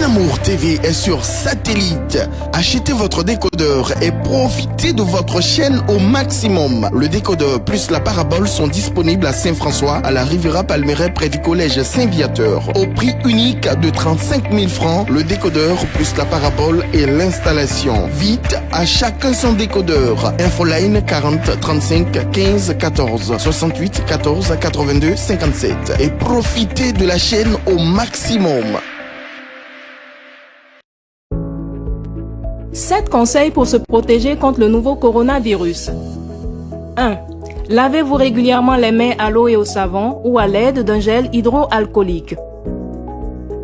Benamour TV est sur satellite. Achetez votre décodeur et profitez de votre chaîne au maximum. Le décodeur plus la parabole sont disponibles à Saint-François, à la Riviera Palmeraie près du collège Saint-Viateur. Au prix unique de 35 000 francs, le décodeur plus la parabole et l'installation. Vite, à chacun son décodeur. Infoline 40 35 15 14 68 14 82 57 et profitez de la chaîne au maximum. 7 conseils pour se protéger contre le nouveau coronavirus. 1. Lavez-vous régulièrement les mains à l'eau et au savon ou à l'aide d'un gel hydroalcoolique.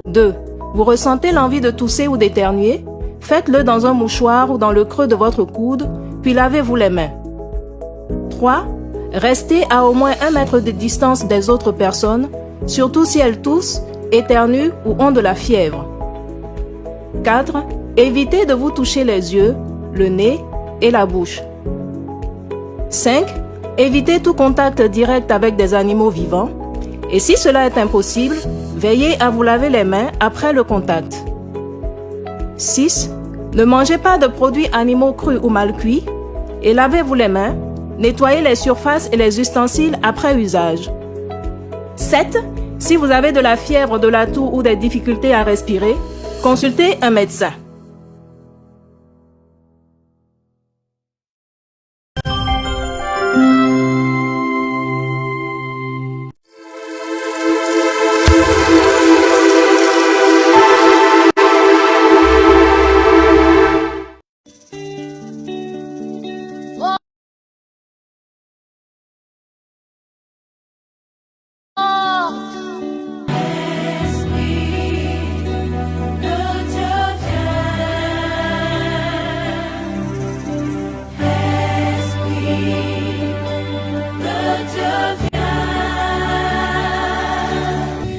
2. Vous ressentez l'envie de tousser ou d'éternuer? Faites-le dans un mouchoir ou dans le creux de votre coude, puis lavez-vous les mains. 3. Restez à au moins 1 mètre de distance des autres personnes, surtout si elles toussent, éternuent ou ont de la fièvre. 4. Évitez de vous toucher les yeux, le nez et la bouche. 5. Évitez tout contact direct avec des animaux vivants. Et si cela est impossible, veillez à vous laver les mains après le contact. 6. Ne mangez pas de produits animaux crus ou mal cuits et lavez-vous les mains. Nettoyez les surfaces et les ustensiles après usage. 7. Si vous avez de la fièvre, de la toux ou des difficultés à respirer, consultez un médecin.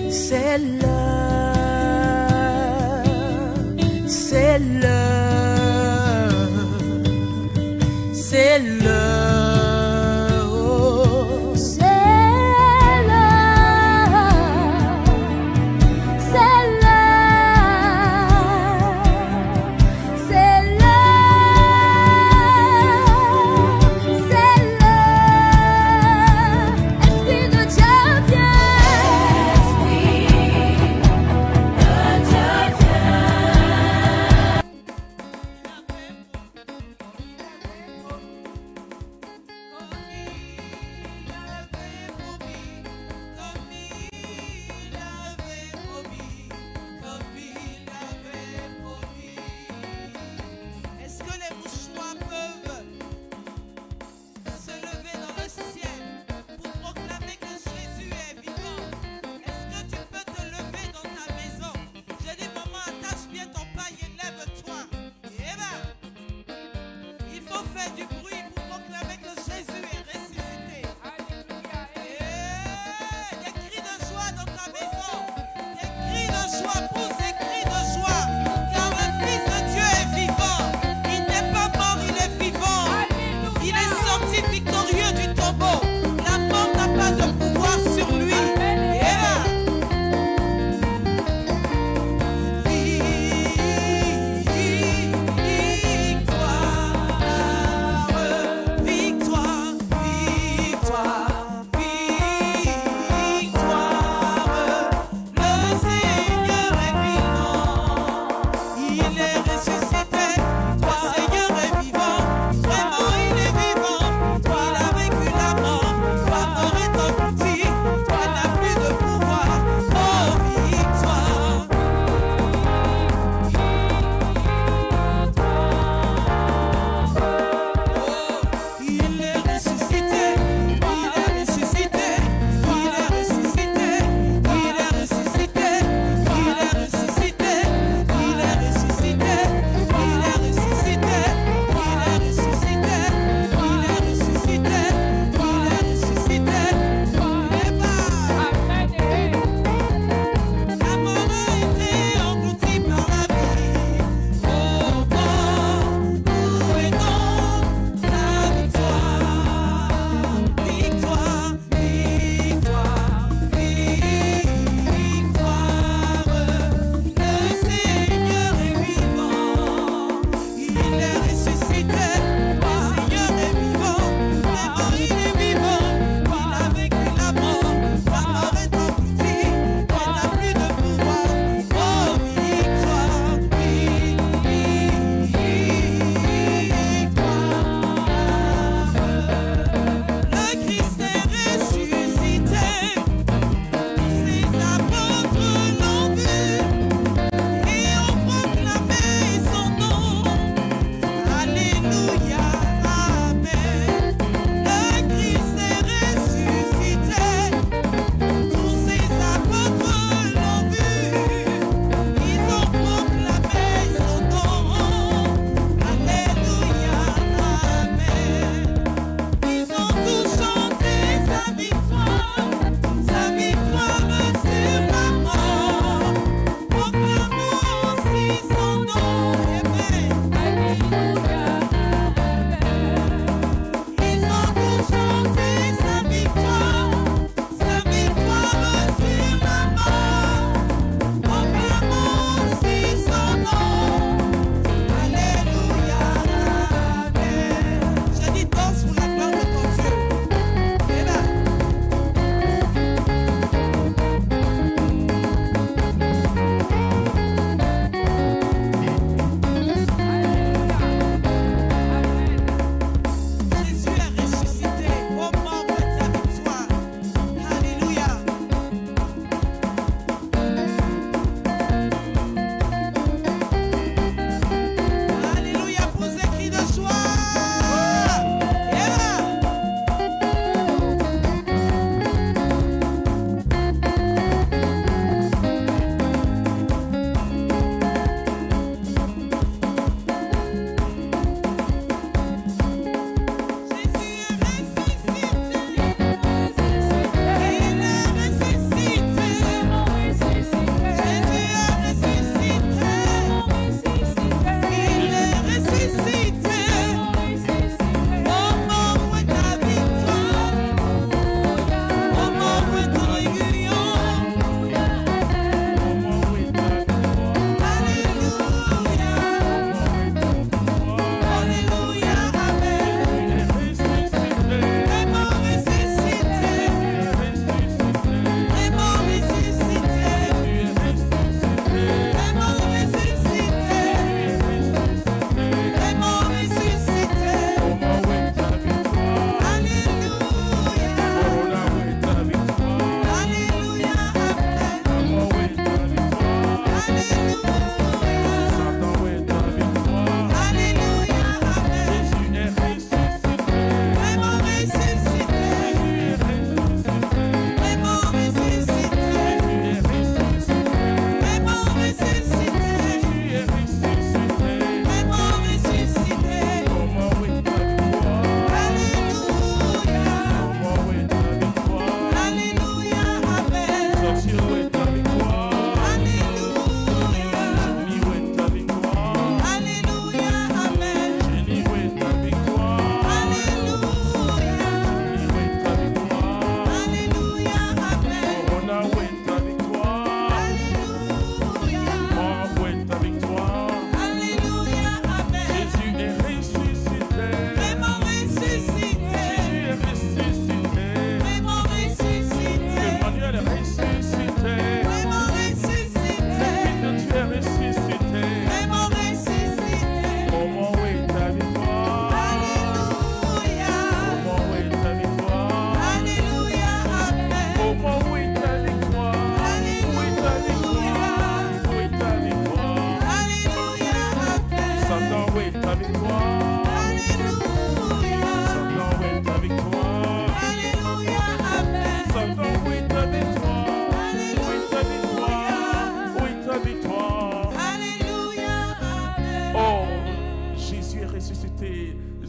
C'est l'heure, c'est l'heure, c'est l'heure, oh, c'est l'heure, c'est l'heure, c'est l'heure, c'est l'heure, Esprit de Dieu viens.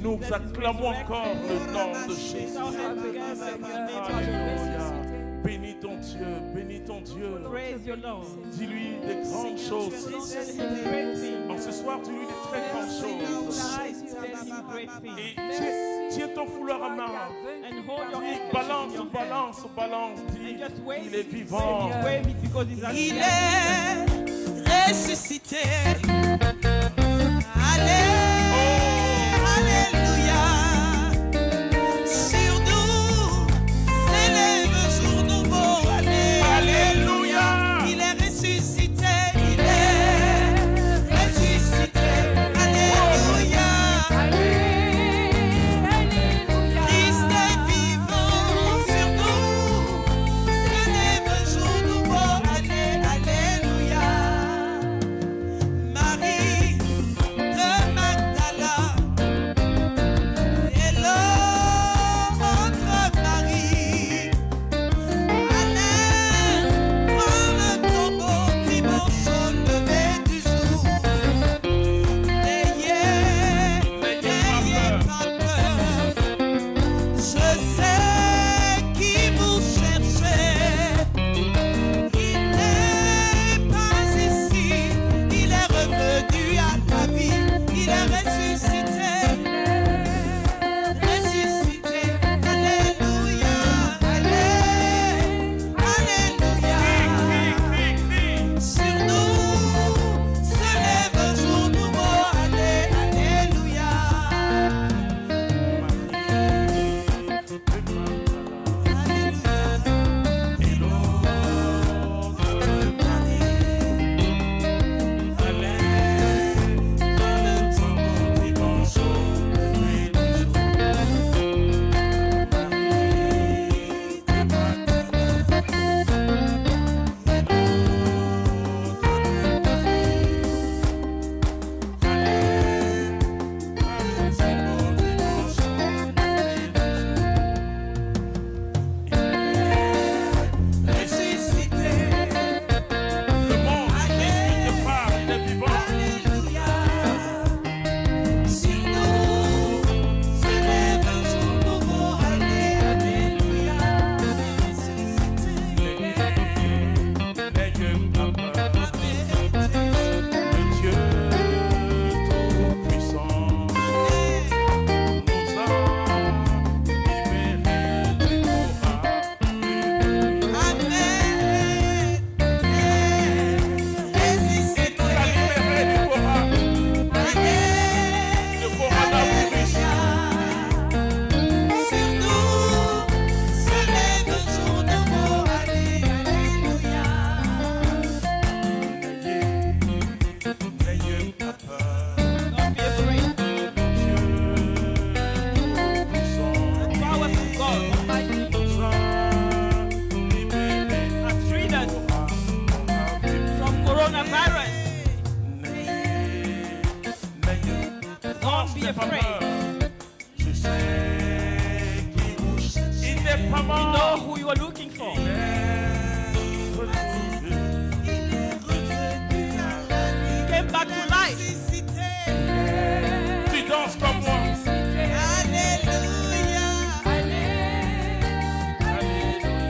Nous acclamons encore le nom de Jésus. Alléluia. Bénis ton Dieu, bénis ton Dieu. Praise your Lord. Dis-lui des grandes choses. En ce soir, dis-lui des très grandes choses. Et tiens ton foulard à main. And hold your Dis, handkerchief balance, in your hand. balance, balance. Dis, And just wave il est it, vivant. wave it because he's Il alive. est ressuscité. Alléluia. Sur nous s'élève un jour nouveau. Alléluia. Il est ressuscité. Il est ressuscité. Alléluia. Christ est vivant. Sur nous s'élève un jour nouveau. Alléluia. Marie de Magdala et l'autre Marie allaient voir le tombeau dimanche au lever du jour. N'ayez pas peur, je sais qui vous cherchez. Il n'est pas ici, il est revenu à la vie, il est ressuscité, ressuscité, alléluia, alléluia. Sur nous se lève un jour nouveau, alléluia. Ressuscité, Le monde n'explique pas, il est vivant. alléluia. Sur nous se lève un jour nouveau, alléluia. Ressuscité, N'ayez pas peur. Le Dieu Tout-Puissant nous a libérés du Torah. amen. Ressuscité, Il nous a libérés du Torah. Le coronavirus. sur nous se lève un jour nouveau, alléluia. N'ayez pas peur. Don't be afraid. Dieu Tout-Puissant Power of God Almighty nous a libérés has freed us du coronavirus. from coronavirus. Don't be afraid. Je sais qui vous cherche. Il n'est pas You mort. know who you are looking for. Il est retrouvé. Il est revenu à la vie, He came back to life. ressuscité, Tu danses comme moi. alléluia.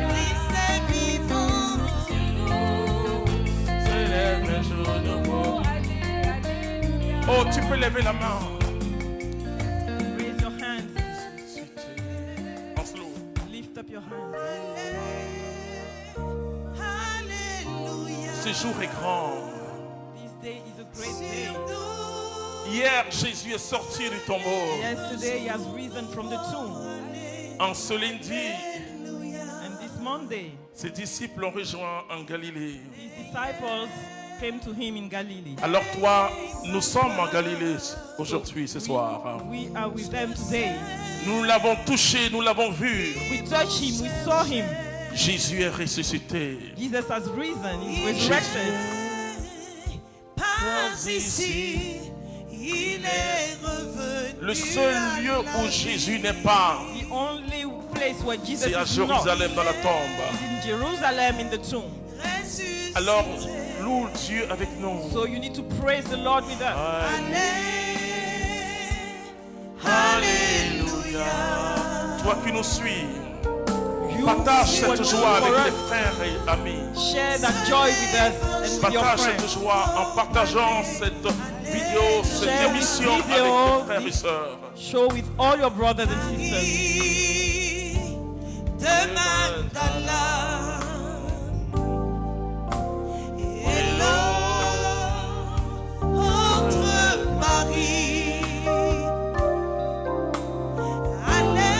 Christ est vivant, Se lève un jour nouveau. Oh, tu peux lever la main. Raise your hands. En slow. Lift up your hands. alléluia. Ce jour est grand. This day is a great Sur day. nous, Hier, Jésus est sorti du tombeau. Yesterday he has risen from the tomb. En ce lundi, And this Monday, ses disciples l'ont rejoint en Galilée. his disciples came to him in Galilee. Alors toi, nous sommes en Galilée aujourd'hui, ce soir. We are with them today. Nous l'avons touché, nous l'avons vu. We touched him, we saw him. Jésus est ressuscité. Jesus has risen, he's resurrected. pas ici, il est revenu. Le seul lieu où Jésus n'est pas, The only place where Jesus c'est à is not Jérusalem dans la tombe. is in Jerusalem in the tomb. Ressuscité. Alors, loue Dieu avec nous. So you need to praise the Lord with us. Alléluia. Toi qui nous suis, You partage who are cette doing joie avec for tes us, frères et amis. share that joy with us and with your Partage cette friends. joie en partageant cette vidéo, cette Share this émission avec video, tes frères et this- sœurs. Show with all your brothers and sisters. de Magdala et l'or entre Marie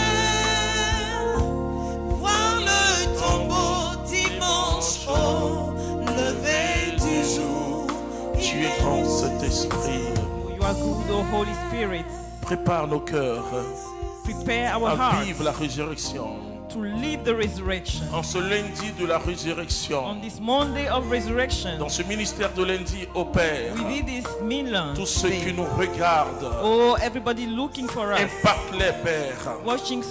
allèrent voir le tombeau dimanche au lever du jour. Tu es grand, Saint-Esprit. You are good, O Holy Spirit. Prépare nos cœurs Prepare our à hearts vivre la résurrection. to live the resurrection. En ce lundi de la résurrection, On this Monday of resurrection, dans ce ministère de lundi au Père, within this Milan tous ceux qui day, nous regardent, oh, everybody looking for us, impacte-les, Père, watching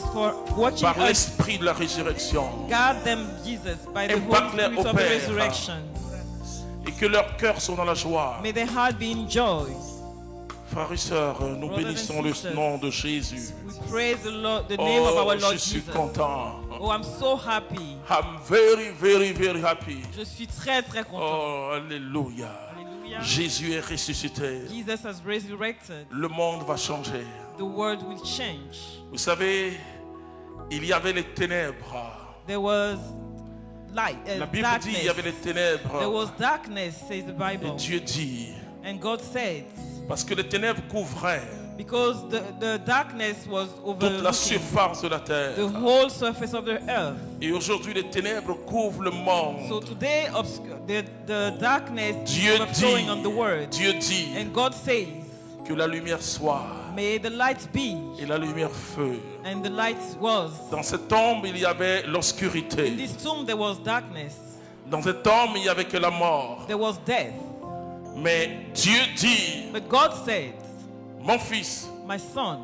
par us, l'esprit de la résurrection, guard them, Jesus, by the Holy Impacte-les Spirit au of the Père. resurrection. et que leurs cœurs sont dans la joie. May their heart be in joy. Frères et sœurs, nous Brothers and bénissons le sisters, nom de Jésus. We praise the Lord, the name of Oh, our Lord je suis Jesus. content. Oh, I'm so happy. I'm very, very, very happy. Je suis très très content. Oh, alléluia. Alléluia. Jésus est ressuscité. Jesus has resurrected. Le monde va changer. The world will change. Vous savez, il y avait les ténèbres. There was light, La Bible dit il y avait darkness. les ténèbres. There was darkness, says the Et Bible. Dieu dit, And God said, parce que les ténèbres couvraient because the darkness was toute la overlooking surface de la terre. the whole surface of the earth. Et aujourd'hui, les ténèbres couvrent le monde. So today, the darkness Dieu is overflowing dit, on the world. Dieu dit And God says, que la lumière soit may the light be. et la lumière feu. And the light was. Dans cette tombe, il y avait In l'obscurité. this tomb there was darkness. Dans cette tombe, il n'y avait que la mort. There was death. Mais Dieu dit, But God said, mon fils, my son,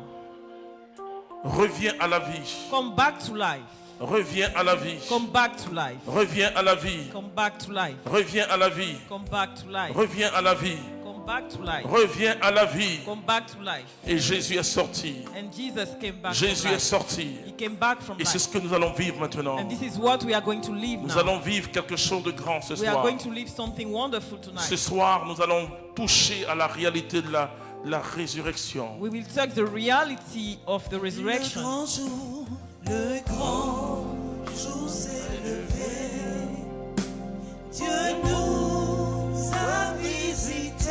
reviens à la vie. come back to life. Reviens à la vie. Come back to life. Reviens à la vie. Come back to life. Reviens à la vie. Come back to life. Reviens à la vie. Come back to life. Reviens à la vie. Come back to life. Et Jésus est sorti. And Jesus came back Jésus from est life. sorti. He came back from Et c'est ce life. que nous allons vivre maintenant. And this is what we are going to live Nous now. allons vivre quelque chose de grand ce We are soir. going to live something wonderful Ce tonight. soir, nous allons toucher à la réalité de la résurrection. We will touch the reality of the Le resurrection. grand jour s'est levé. Dieu nous a visités.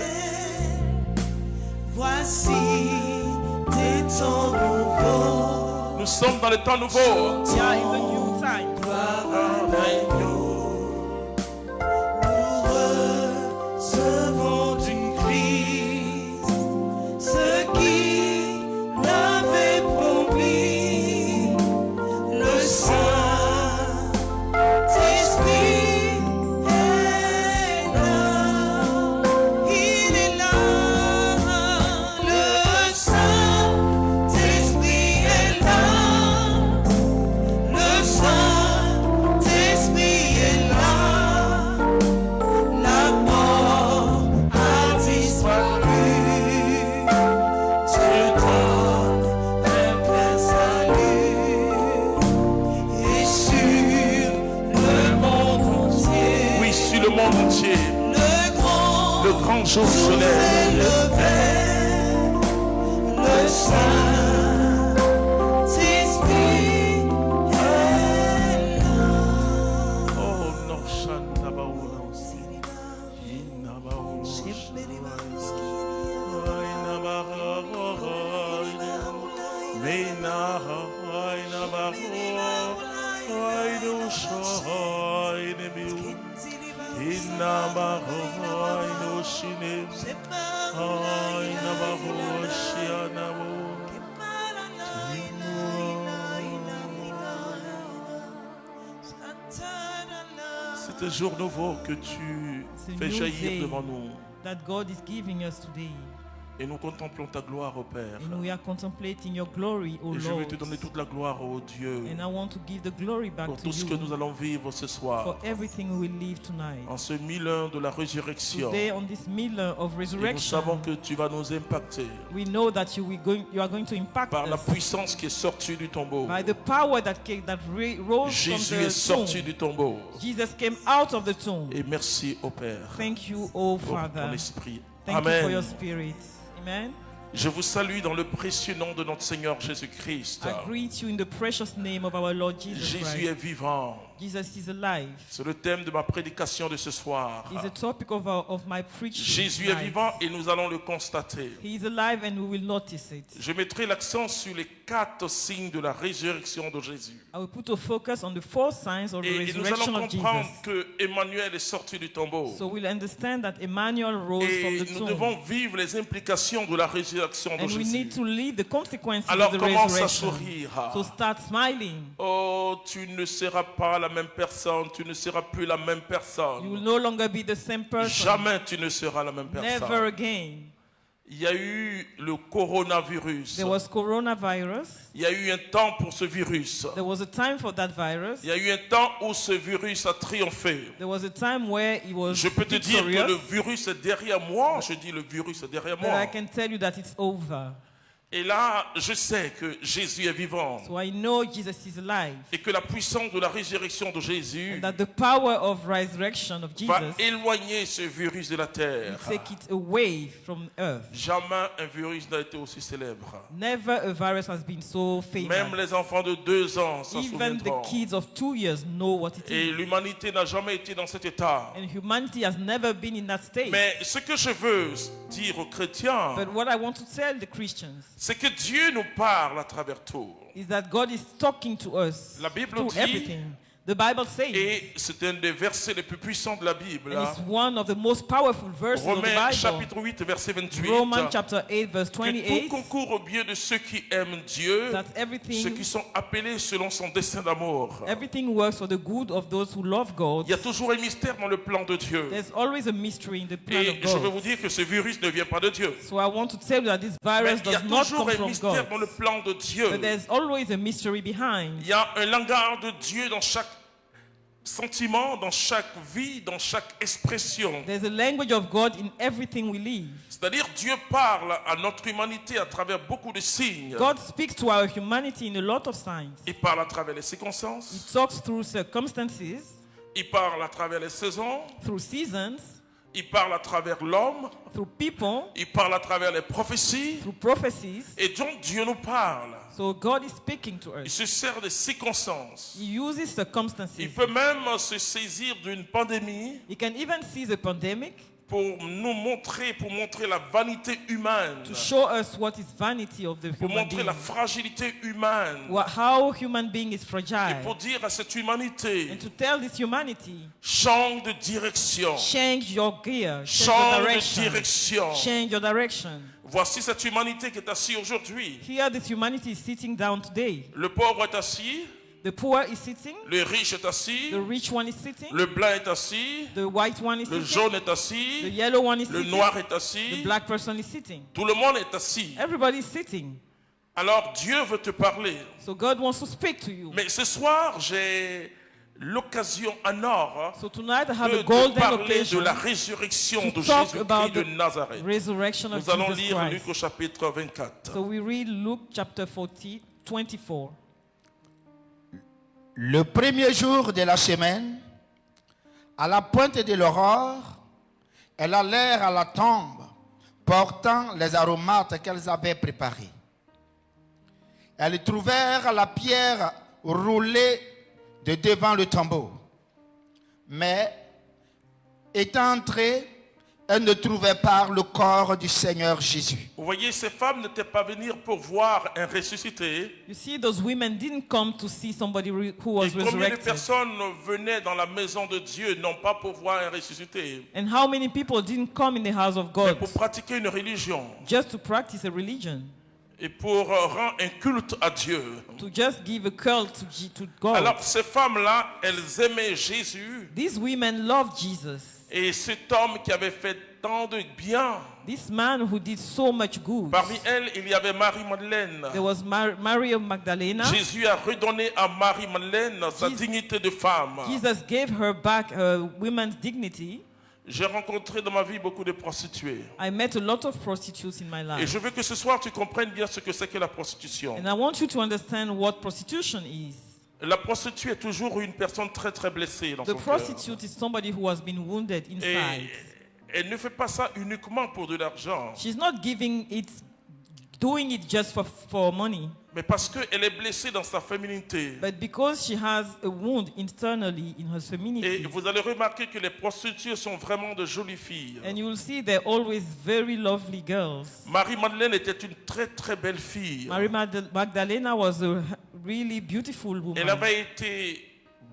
Voici des temps nouveaux. Nous sommes dans les temps nouveaux. We are in the new time. Nous recevons du Christ ce qu'il avait promis. Le Saint-Esprit est là. Il est là. Le Saint-Esprit est là. Le Saint-Esprit est là. La mort a disparu. Dieu donne un plein salut. Et sur le monde entier, Oui, sur le monde entier, le grand jour se s'est lève. levé. Le Saint-Esprit est là. Oh, non, Shandabaoula aussi. Inabaoula. C'est un jour nouveau que tu C'est fais new jaillir day devant nous. that God is giving us today. Et nous contemplons ta gloire, ô Père. And we are contemplating your glory, O Et je veux Lord. te donner toute la gloire, ô Dieu, And I want to give the glory back pour to tout ce que you nous allons vivre ce soir, for everything we will live tonight. en ce 1000 de la résurrection. Today, on this meal of Et nous savons resurrection, que tu vas nous impacter we know that you are going to impact par la us puissance qui est sortie du tombeau. by the power that rose Jésus from est the sorti tomb. du tombeau. Jesus came out of the tomb. Et merci au Père Thank you, O pour ton Father. esprit. Thank you for your Amen. spirit. Amen. Je vous salue dans le précieux nom de notre Seigneur Jésus-Christ. I greet you in the precious name of our Lord Jesus Jésus est Christ. vivant. Jesus is alive. C'est le thème de ma prédication de ce soir. He's the topic of my preaching. Jésus est tonight. vivant et nous allons le constater. He is alive and we will notice it. Je mettrai l'accent sur les 4 signes de la résurrection de Jésus. I will put a focus on the 4 signs of the Et nous resurrection allons of comprendre Jesus. que Emmanuel est sorti du tombeau. So we'll understand that Emmanuel rose from Et the nous tomb. devons vivre les implications de la résurrection de And we Jésus. need to live the consequences Alors of the commence à resurrection. sourire. So start smiling. Oh, tu ne seras pas la même personne, tu ne seras plus la même You will personne. no longer be the same person. Jamais tu ne seras la même Never personne. again. Il y a eu le coronavirus. There was coronavirus. Il y a eu un temps pour ce virus. There was a time for that virus. Il y a eu un temps où ce virus a triomphé. There was a time where it was Je peux te dire que victorious. le virus est derrière moi. Je dis le virus est derrière But I moi. can tell you that it's over. Et là, je sais que Jésus est vivant. So I know Jesus is alive. Et que la puissance de la résurrection de Jésus And that the power of resurrection of va Jesus éloigner ce virus de la terre. will take it away from earth. Jamais un virus n'a été aussi célèbre. Never a virus has been so Même famous. les enfants de 2 ans s'en Even the souviendront. kids of 2 years know what it Et is. l'humanité n'a jamais été dans cet état. And humanity has never been in that state. Mais ce que je veux dire aux chrétiens, But what I want to tell the Christians c'est que Dieu nous parle à travers tout. is that God is talking to us La Bible through dit- everything. The Bible says, Et c'est un des versets les plus puissants de la Bible. and it's one of the most powerful verses of the Romains Bible. chapitre 8, verset 28. Romans chapter 8, verse Que tout 28, concourt au bien de ceux qui aiment Dieu, that ceux everything qui sont appelés selon son dessein d'amour. works for the good of those who love God. Il y a toujours un mystère dans le plan de Dieu. There's always a mystery in the plan Et of je veux God. vous dire que ce virus ne vient pas de Dieu. So I want to tell you that this Mais virus il y a does not toujours come un from mystère God. dans le plan de Dieu. But there's always a mystery behind. Il y a un langage de Dieu dans chaque sentiment, dans chaque vie, dans chaque expression. There's a language of God in everything we live. C'est-à-dire Dieu parle à notre humanité à travers beaucoup de signes. God speaks to our humanity in a lot of signs. Il parle à travers les He circonstances. talks through circumstances, Il parle à travers les saisons. through seasons, Il parle à travers l'homme. through people, Il parle à travers les prophéties. through prophecies. Et donc Dieu nous parle. So God is speaking to Il us. se sert des circonstances. He uses circumstances. Il peut même se saisir d'une pandémie He can even seize a pandemic pour nous montrer, pour montrer la vanité humaine, to show us what is vanity of the pour human montrer being. la fragilité humaine, How human being is et fragile. pour dire à cette humanité, And to tell this humanity, change de direction, change your gear, change your change de direction. direction. Change your direction. Voici cette humanité qui est assise aujourd'hui. Here this humanity is sitting down today. Le pauvre est assis, The poor is sitting, le riche est assis, the rich one is sitting, le blanc est assis, the white one is le sitting, jaune est the assis, yellow one is le sitting, noir est the assis, black person is sitting. tout le monde est assis. Everybody is sitting. Alors Dieu veut te parler. So God wants to speak to you. Mais ce soir, j'ai l'occasion en or So tonight I have a de golden parler de occasion la résurrection to de talk Jésus-Christ about de the Nazareth. resurrection of Nous allons Jesus lire Luc Christ. au chapitre 24. So we read Luke chapter 24. Le premier jour de la semaine, à la pointe de l'aurore, elles allèrent à la tombe, portant les aromates qu'elles avaient préparés. Elles trouvèrent la pierre roulée de devant le tombeau. Mais, étant entrées, elles ne trouvaient pas le corps du Seigneur Jésus. Vous voyez, ces femmes n'étaient pas venues pour voir un ressuscité. You see, those women didn't come to see somebody who Et was combien de resurrected. personnes venaient dans la maison de Dieu, non pas pour voir un ressuscité, And how many people didn't come in the house of mais God pour pratiquer une religion just to practice a religion, et pour rendre un culte à Dieu. to just give a cult to God? Alors ces femmes-là, elles aimaient Jésus These women loved Jesus. Et cet homme qui avait fait tant de bien, This man who did so much good. parmi elles, il y avait Marie-Madeleine. There was Mary of Magdalena. Jésus a redonné à Marie-Madeleine sa dignité de femme. Jesus gave her back her woman's dignity. J'ai rencontré dans ma vie beaucoup de prostituées. I met a lot of prostitutes in my Et life. je veux que ce soir tu comprennes bien ce que c'est que la prostitution. And I want you to understand what prostitution is. La prostituée est toujours une personne très très blessée dans The son cœur. prostitute is somebody who has been wounded Et inside. elle ne fait pas ça uniquement pour de l'argent, She's not doing it just for money, mais parce qu'elle est blessée dans sa féminité. but because she has a wound internally in her Et femininity. vous allez remarquer que les prostituées sont vraiment de jolies filles. And you will see they're always very lovely girls. Marie-Madeleine était une très très belle fille. Mary Magdalena was a really beautiful Elle woman. avait été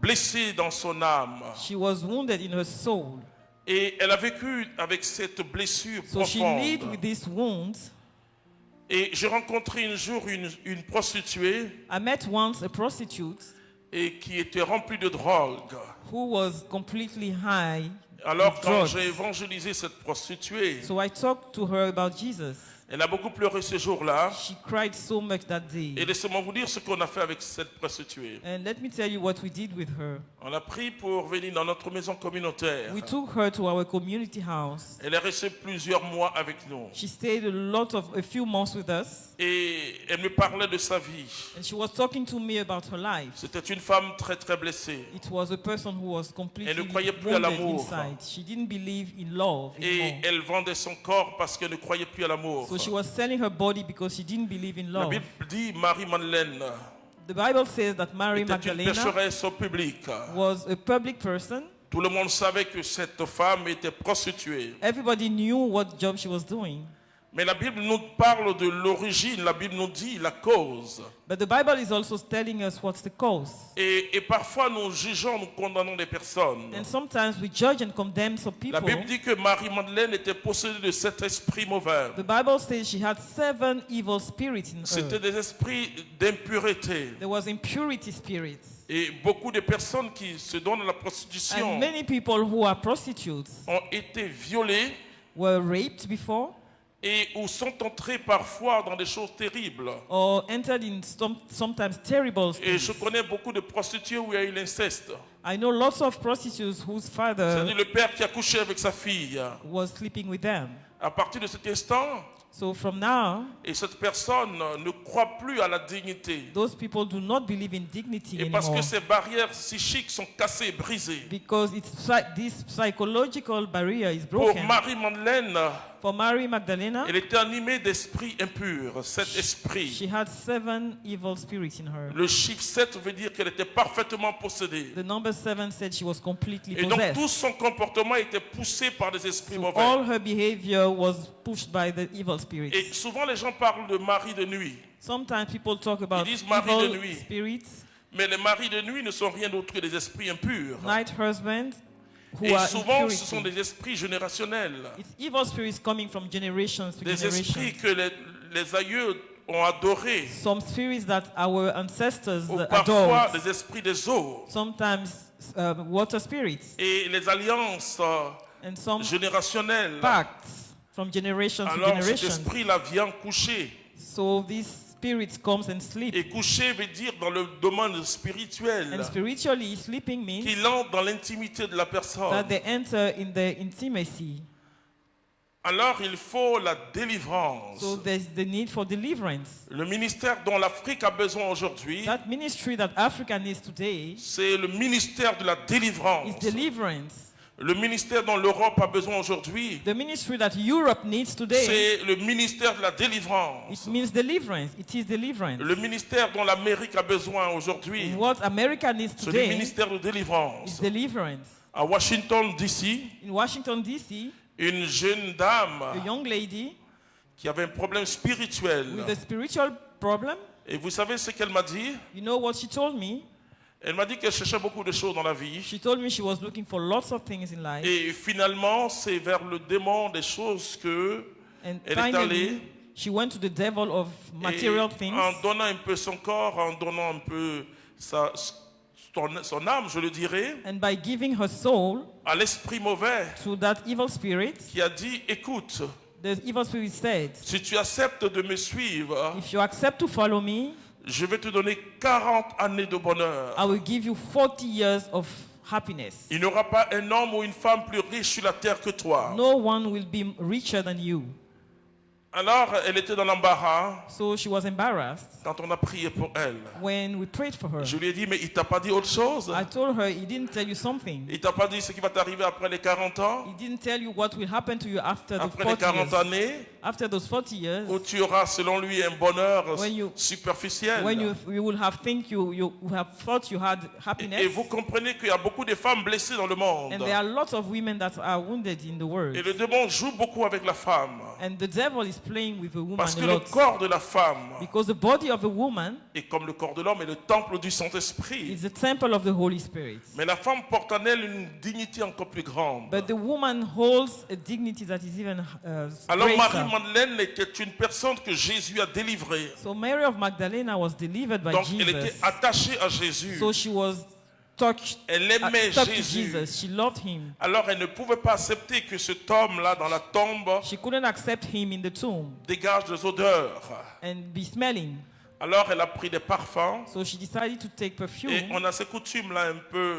blessée dans son âme. She was wounded in her soul. Et elle a vécu avec cette blessure So she lived profonde. with this wound. Et j'ai rencontré un jour une prostituée I met once a prostitute et qui était remplie de drogue. who was completely high. Alors with quand drugs. j'ai évangélisé cette prostituée, So I talked to her about Jesus. elle a beaucoup pleuré ce jour-là. She cried so much that day. Et laissez-moi vous dire ce qu'on a fait avec cette prostituée. And let me tell you what we did with her. On l'a pris pour venir dans notre maison communautaire. We took her to our community house. Elle est restée plusieurs mois avec nous. She stayed a few months with us. Et elle me parlait de sa vie. And she was talking to me about her life. C'était une femme très très blessée. It was a person who was completely Elle ne croyait plus à wounded l'amour. inside. She didn't believe in love Et anymore. elle vendait son corps parce qu'elle ne croyait plus à l'amour. So she was selling her body because she didn't believe in La love. Bible dit Marie-Madeleine The Bible says that Mary était une Magdalena pécheresse au public. was a public person. Tout le monde savait que cette femme était prostituée. Everybody knew what job she was doing. Mais la Bible nous parle de l'origine, la Bible nous dit la cause. But the Bible is also telling us what's the cause. Et parfois nous jugeons, nous condamnons des personnes. And sometimes we judge and condemn some La people. Bible dit que Marie-Madeleine était possédée de cet esprit mauvais. The Bible says she had 7 evil spirits in C'était her. des esprits d'impureté. There was impurity spirits. Et beaucoup de personnes qui se donnent à la prostitution And many people who are prostitutes ont été violées were raped before et ou sont entrées parfois dans des choses terribles. or entered in sometimes terrible Et je things. connais beaucoup de prostituées où il y a eu l'inceste. I know lots of prostitutes whose father C'est-à-dire le père qui a couché avec sa fille. was sleeping with them. À partir de cet instant, So from now, et cette personne ne croit plus à la dignité. those people do not believe in dignity Et parce anymore. que ces barrières psychiques sont cassées, brisées. Because this psychological barrier is Pour broken. Marie-Madeleine, For Mary Magdalena, elle était animée d'esprits impurs. Cet she esprit. had 7 evil spirits in her. Le chiffre 7 veut dire qu'elle était parfaitement possédée. The number 7 said she was completely Et donc possessed. tout son comportement était poussé par des esprits So mauvais. all her behavior was pushed by the evil Et spirits. souvent les gens parlent de mari de nuit. Sometimes people talk about Ils disent mari de evil nuit. spirits, Mais les maris de nuit ne sont rien d'autre que des esprits impurs. night husbands who Et are souvent ce sont impurity. des esprits générationnels. It's evil spirits coming from generations to Des esprits generations. que les aïeux ont adorés. Some spirits that our ancestors Ou parfois adored. des esprits des eaux. Sometimes water spirits Et les alliances and some générationnelles. pacts from generation to Alors cet generation. esprit-là vient coucher. So these spirits comes and sleep. Et coucher veut dire dans le domaine spirituel. And spiritually, sleeping means Qu'il entre dans l'intimité de la that personne. they enter in the intimacy. Alors il faut la délivrance. So there's the need for deliverance. Le ministère dont l'Afrique a besoin aujourd'hui, That ministry that Africa needs today c'est le ministère de la is délivrance. deliverance. Le ministère dont l'Europe a besoin aujourd'hui, The ministry that Europe needs today, c'est le ministère de la it délivrance. means deliverance. It is deliverance. Le ministère dont l'Amérique a besoin aujourd'hui, What America needs c'est le today ministère de is délivrance. deliverance. À Washington, D.C., In Washington, D.C., une jeune dame a young lady qui avait un problème spirituel. with a spiritual problem, Et vous savez ce qu'elle m'a dit? you know what she told me? Elle m'a dit qu'elle cherchait beaucoup de choses dans la vie. She told me she was looking for lots of things in life. Et finalement, c'est vers le démon des choses que And elle est allée. finally, she went to the devil of Et material things. en donnant un peu son corps, en donnant un peu son âme, je le dirais, And by giving her soul à l'esprit mauvais to that evil spirit, qui a dit, écoute, the evil spirit said, si tu acceptes de me suivre, if you accept to follow me, je vais te donner 40 années de bonheur. I will give you 40 years of happiness. Il n'y aura pas un homme ou une femme plus riche sur la terre que toi. No one will be richer than you. Alors, elle était dans l'embarras So she was embarrassed quand on a prié pour elle. when we prayed for her. Je lui ai dit, mais il t'a pas dit autre chose? I told her, he didn't tell you something. Il t'a pas dit ce qui va t'arriver après les 40 ans? He didn't tell you what will happen to you after the Après les 40 40 years. années, After those 40 years, où tu auras selon lui un bonheur When you- superficiel. when you will have think you have thought you had happiness, Et vous comprenez qu'il y a beaucoup de femmes blessées dans le monde. and there are lots of women that are wounded in the world. Et le démon joue beaucoup avec la femme. And the devil is playing with a woman Parce que a le lot. corps de la femme, Because the body of a woman est comme le corps de l'homme, est le temple du Saint-Esprit. is the temple of the Holy Spirit. Mais la femme porte en elle une dignité encore plus grande. But the woman holds a dignity that is even Alors greater. Marie-Madeleine était une personne que Jésus a délivrée. So Mary of Magdalena was delivered by Donc elle était Jesus. attachée à Jésus. So she was Elle aimait stuck to Jésus. Jesus. She loved him. Alors elle ne pouvait pas accepter que cet homme-là dans la tombe She couldn't accept him in the tomb dégage des odeurs. and be smelling. Alors elle a pris des parfums. So she decided to take Et perfume. on a ces coutumes-là un peu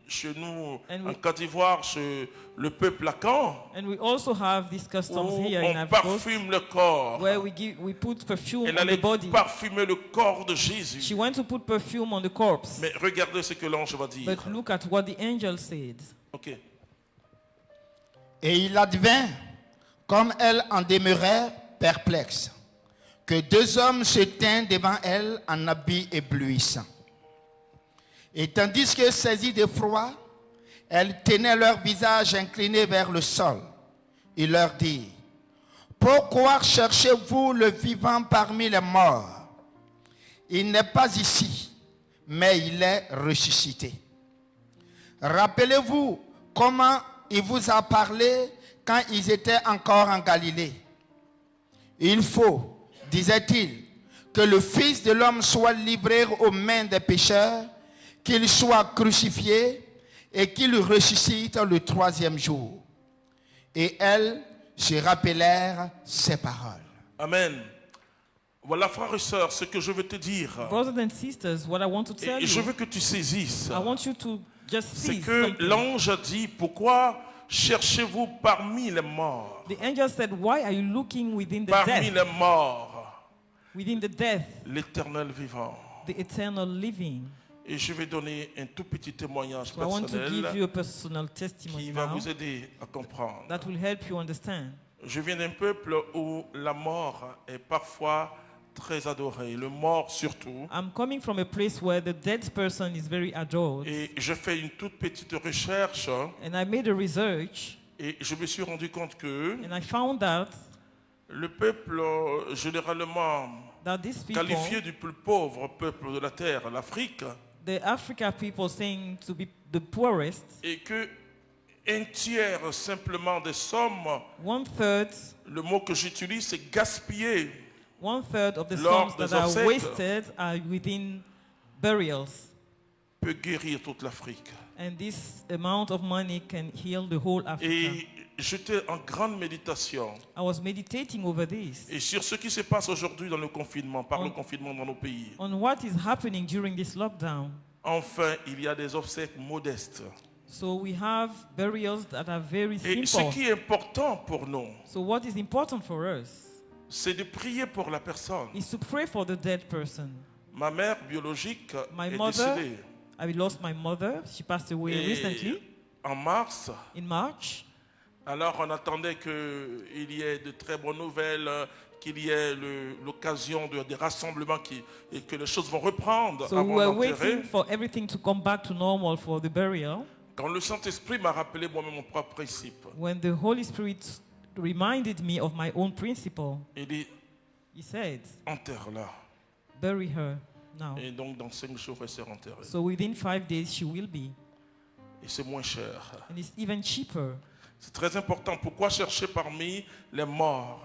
chez nous, And en we- Côte d'Ivoire, chez le peuple lacan, And we also have these customs où here in on Ivory Coast, parfume le corps. where we put perfume Elle on allait the body. parfumer le corps de She Jésus. went to put perfume on the corpse. Mais regardez ce que l'ange va dire. But look at what the angel said. Ok. Et il advint, comme elle en demeurait perplexe, que deux hommes se tinrent devant elle en habits éblouissants. Et tandis que, saisie d'effroi, elles tenaient leur visage incliné vers le sol. Il leur dit, « Pourquoi cherchez-vous le vivant parmi les morts? Il n'est pas ici, mais il est ressuscité. Rappelez-vous comment il vous a parlé quand ils étaient encore en Galilée. Il faut, disait-il, que le Fils de l'homme soit livré aux mains des pécheurs, qu'il soit crucifié et qu'il ressuscite le troisième jour. » Et elles se rappelèrent ces paroles. Amen. Voilà, frères et sœurs, ce que je veux te dire. Brothers and sisters, what I want to tell Et je you, veux que tu saisisses. I want you to just C'est see que something. l'ange a dit, pourquoi cherchez-vous parmi les morts? The angel said, why are you looking within the Parmi death? les morts, Within the death, l'éternel vivant. the eternal living. Et je vais donner un tout petit témoignage So I want to give personnel you a personal testimony qui va now vous aider à comprendre. that will help you understand. Je viens d'un peuple où la mort est parfois très adorée, le mort surtout. I'm coming from a place where the dead person is very adored. Et je fais une toute petite recherche And I made a research et je me suis rendu compte que and I found out le peuple généralement that these qualifié people, du plus pauvre peuple de la terre, l'Afrique, the Africa people saying to be the poorest, et que un tiers simplement des sommes, 1/3, le mot que j'utilise c'est gaspiller, 1/3 of the Lors sums des that are obsèques. wasted are within burials. peut guérir toute l'Afrique. And this amount of money can heal the whole Africa. Et j'étais en grande méditation I was meditating over this, et sur ce qui se passe aujourd'hui dans le confinement, par le confinement dans nos pays. on what is happening during this lockdown. Enfin, il y a des obsèques modestes. So we have burials that are very Et ce simple. qui est important pour nous, So what is important for us c'est de prier pour la personne. is to pray for the dead person. Ma mère biologique My est mother, décédée. I lost my mother. She passed away Et recently en mars, in March. alors on attendait qu'il y ait de très bonnes nouvelles, qu'il y ait l'occasion des rassemblements et que les choses vont reprendre So we avant were d'enterrer. waiting for everything to come back to normal for the burial. Quand le Saint-Esprit m'a rappelé moi-même mon propre principe, When the Holy Spirit reminded me of my own principle, il dit He said, enterre-la. bury her now. Et donc dans 5 jours, elle sera enterrée. So within 5 days she will be. Et c'est moins cher. And it's even cheaper. C'est très important. Pourquoi chercher parmi les morts?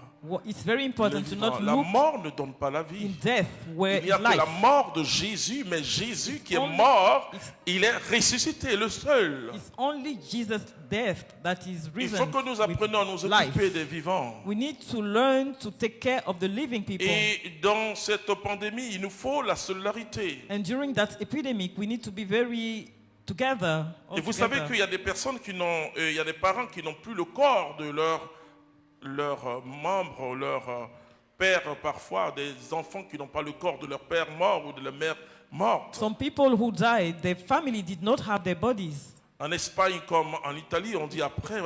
It's very Les important to vivants. not La look mort ne donne pas la in vie. death where Il n'y a is que la life. mort de Jésus, mais Jésus qui est only- mort, it's- il est ressuscité, le seul. It's only Jesus' death that is Il faut risen que nous with apprenions à nous life. occuper des vivants. We need to learn to take care of the living people. Et dans cette pandémie, il nous faut la solidarité. And during that epidemic, we need to be very together. all Et vous together. savez qu'il y a des personnes qui n'ont, il y a des parents qui n'ont plus le corps de leurs membres, leur père parfois, des enfants qui n'ont pas le corps de leur père mort ou de leur mère morte. Some people who died, their family did not have their bodies. En Espagne comme en Italie, on dit après.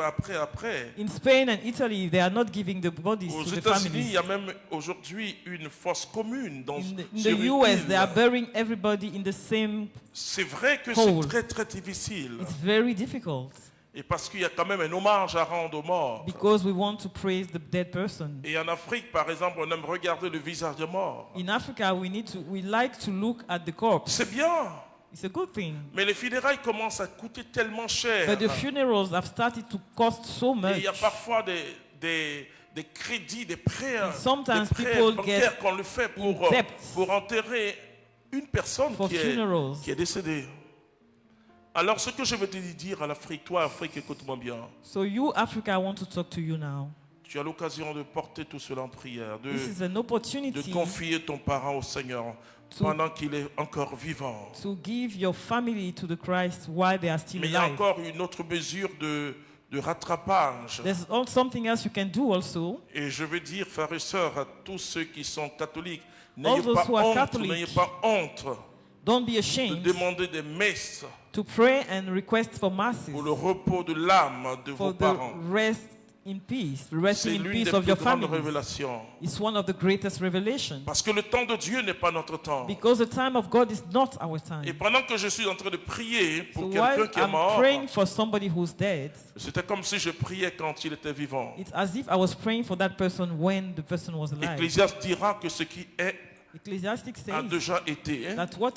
In Spain and Italy, they are not giving the bodies Aux to the États-Unis, il families. y a même aujourd'hui une fosse commune dans In sur the une US, île. they are burying everybody in the same. C'est vrai que Cold. c'est très très difficile. It's very difficult Et parce qu'il y a quand même un hommage à rendre aux morts. because we want to praise the dead person. Et en Afrique, par exemple, on aime regarder le visage des morts. In Africa, we like to look at the corpse. C'est bien, It's a good thing. mais les funérailles commencent à coûter tellement cher. But the funerals have started to cost so Et much. il y a parfois des crédits, des prêts, sometimes des prêts people bancaires get qu'on le fait in debt pour enterrer une personne for funerals. qui est décédée. Alors ce que je veux te dire à l'Afrique, toi Afrique, écoute-moi bien. So you, Africa, I want to talk to you now. Tu as l'occasion de porter tout cela en prière, This is an de opportunity confier ton parent au Seigneur pendant qu'il est encore vivant. to give your family to the Christ while they are still Mais il y a alive. encore une autre mesure de rattrapage. There's something else you can do also. Et je veux dire, frères et sœurs, à tous ceux qui sont catholiques, All n'ayez those pas who are honte, Catholic, n'ayez pas honte Don't be de ashamed demander des messes to pray and request for masses pour le repos de l'âme de vos for the parents. rest in peace, C'est resting in l'une peace des of plus your grandes family. révélations. It's one of the greatest revelations. Parce que le temps de Dieu n'est pas notre temps. Because the time of God is not our time. Et pendant que je suis en train de prier So pour quelqu'un while qui est I'm mort, praying for somebody who's dead, c'était comme si je priais quand il était vivant. it's as if I was praying for that person when the person was alive. Ecclésiaste dira que ce qui est Ecclesiastic a says déjà été, that what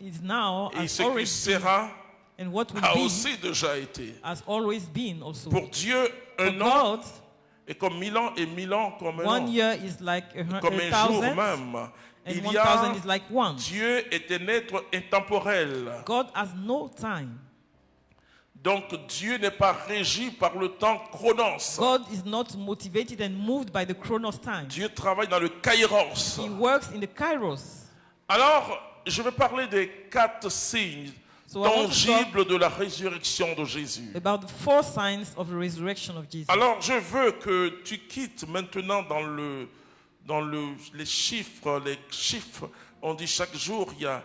is now et has ce qui already been, sera and what will a be aussi déjà été. has always been also. Pour Dieu, For un an God, est comme 1000 ans et 1000 ans comme un 1 an, year is like comme un jour 1,000, même. and Il y 1,000 a, is like one. Dieu est un être intemporel. God has no time. Donc Dieu n'est pas régi par le temps chronos. God is not motivated and moved by the chronos time. Dieu travaille dans le kairos. He works in the kairos. Alors, je vais parler des 4 signes So I want to tangibles de la résurrection de Jésus. About the 4 signs of the resurrection of Jesus. Alors, je veux que tu quittes maintenant les chiffres. Les chiffres, on dit chaque jour, il y a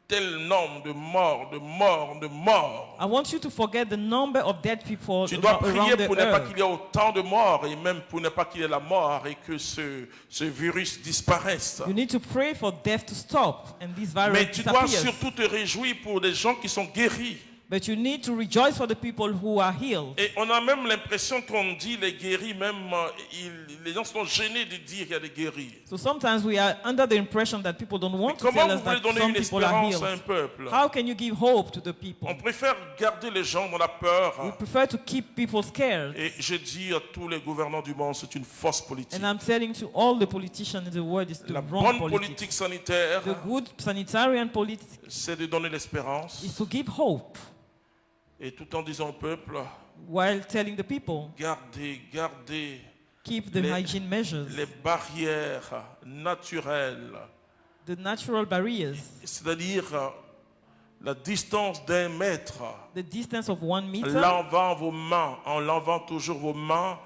tel nombre de morts, de morts, de morts. I want you to forget the number of dead people Tu dois around prier the pour ne pas earth. qu'il y ait autant de morts et même pour ne pas qu'il y ait la mort et que ce virus disparaisse. You need to pray for death to stop and this virus Mais tu dois disappears. surtout te réjouir pour des gens qui sont guéris. But you need to rejoice for the people who are healed. Et on a même l'impression qu'on dit les guéris, même les gens sont gênés de dire qu'il y a des guéris. So sometimes we are under the impression that people don't want to Comment tell vous us voulez that donner some une people are espérance à un healed. peuple? How can you give hope to the people? On préfère garder les gens dans la peur. We prefer to keep people scared. Et je dis à tous les gouvernants du monde, c'est une fausse politique. And I'm telling to all the politicians in the world is the La wrong bonne politics. politique sanitaire, The good sanitarian politics c'est de donner l'espérance. is to give hope Et tout en disant au peuple, while telling the people, gardez keep the Les- hygiene measures, les barrières naturelles, the natural barriers, c'est-à-dire la distance d'1 mètre. the distance of 1 meter. Lavant vos mains, en lavant toujours vos mains,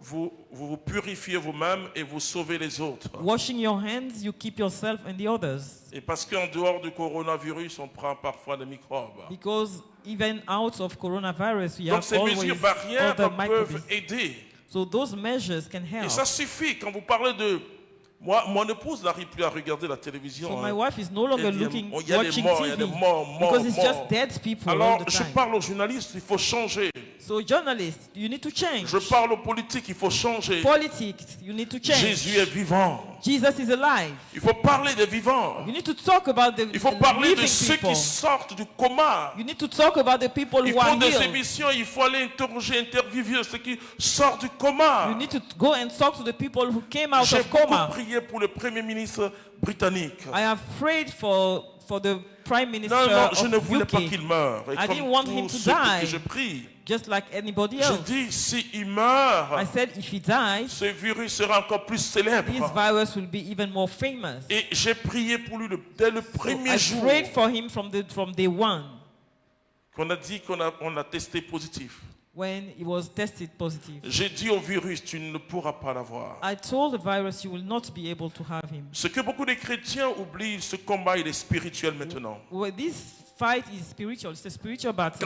vous purifiez vous-même et vous sauvez les autres. Washing your hands, you keep yourself and the others. Et parce qu'en dehors du coronavirus, on prend parfois des microbes. Because even out of coronavirus, we Donc have ces always mesures barrières other peuvent microbes. aider. So those measures can Et help. ça suffit quand vous parlez de... Moi, mon épouse n'arrive plus à regarder la télévision. So my hein. wife is no longer Elle dit, looking, il y a des watching morts, il y a des TV, morts, because it's just morts. dead people all Alors, the je time. parle aux journalistes, il faut changer. So journalists, you need to change. Je parle aux politiques, il faut changer. Politics, you need to change. Jésus est vivant. Jesus is alive. Il faut parler des vivants. You need to talk about the Il faut parler de living ceux people. qui sortent du coma. You need to talk about the people Il who faut are des healed. émissions, il faut aller interviewer ceux qui sortent du coma. You need to go and talk to the people who came out J'ai of beaucoup coma. prié pour le Premier ministre britannique. I have prayed for the Prime Minister Non, je ne of voulais pas UK, qu'il meure. Et I comme didn't want him tous to ceux que die. je prie, just like anybody je else. dis, s'il meurt, I said if he dies, ce virus sera encore plus célèbre. this virus will be even more famous. Et j'ai prié pour lui dès le So premier I jour prayed for him from day one qu'on a dit qu'on a testé positif. when he was tested positive. J'ai dit au virus, tu ne pourras pas l'avoir. I told the virus you will not be able to have him. Ce que beaucoup de chrétiens oublient, ce combat, il est spirituel maintenant. Well, this fight is spiritual. It's a spiritual battle.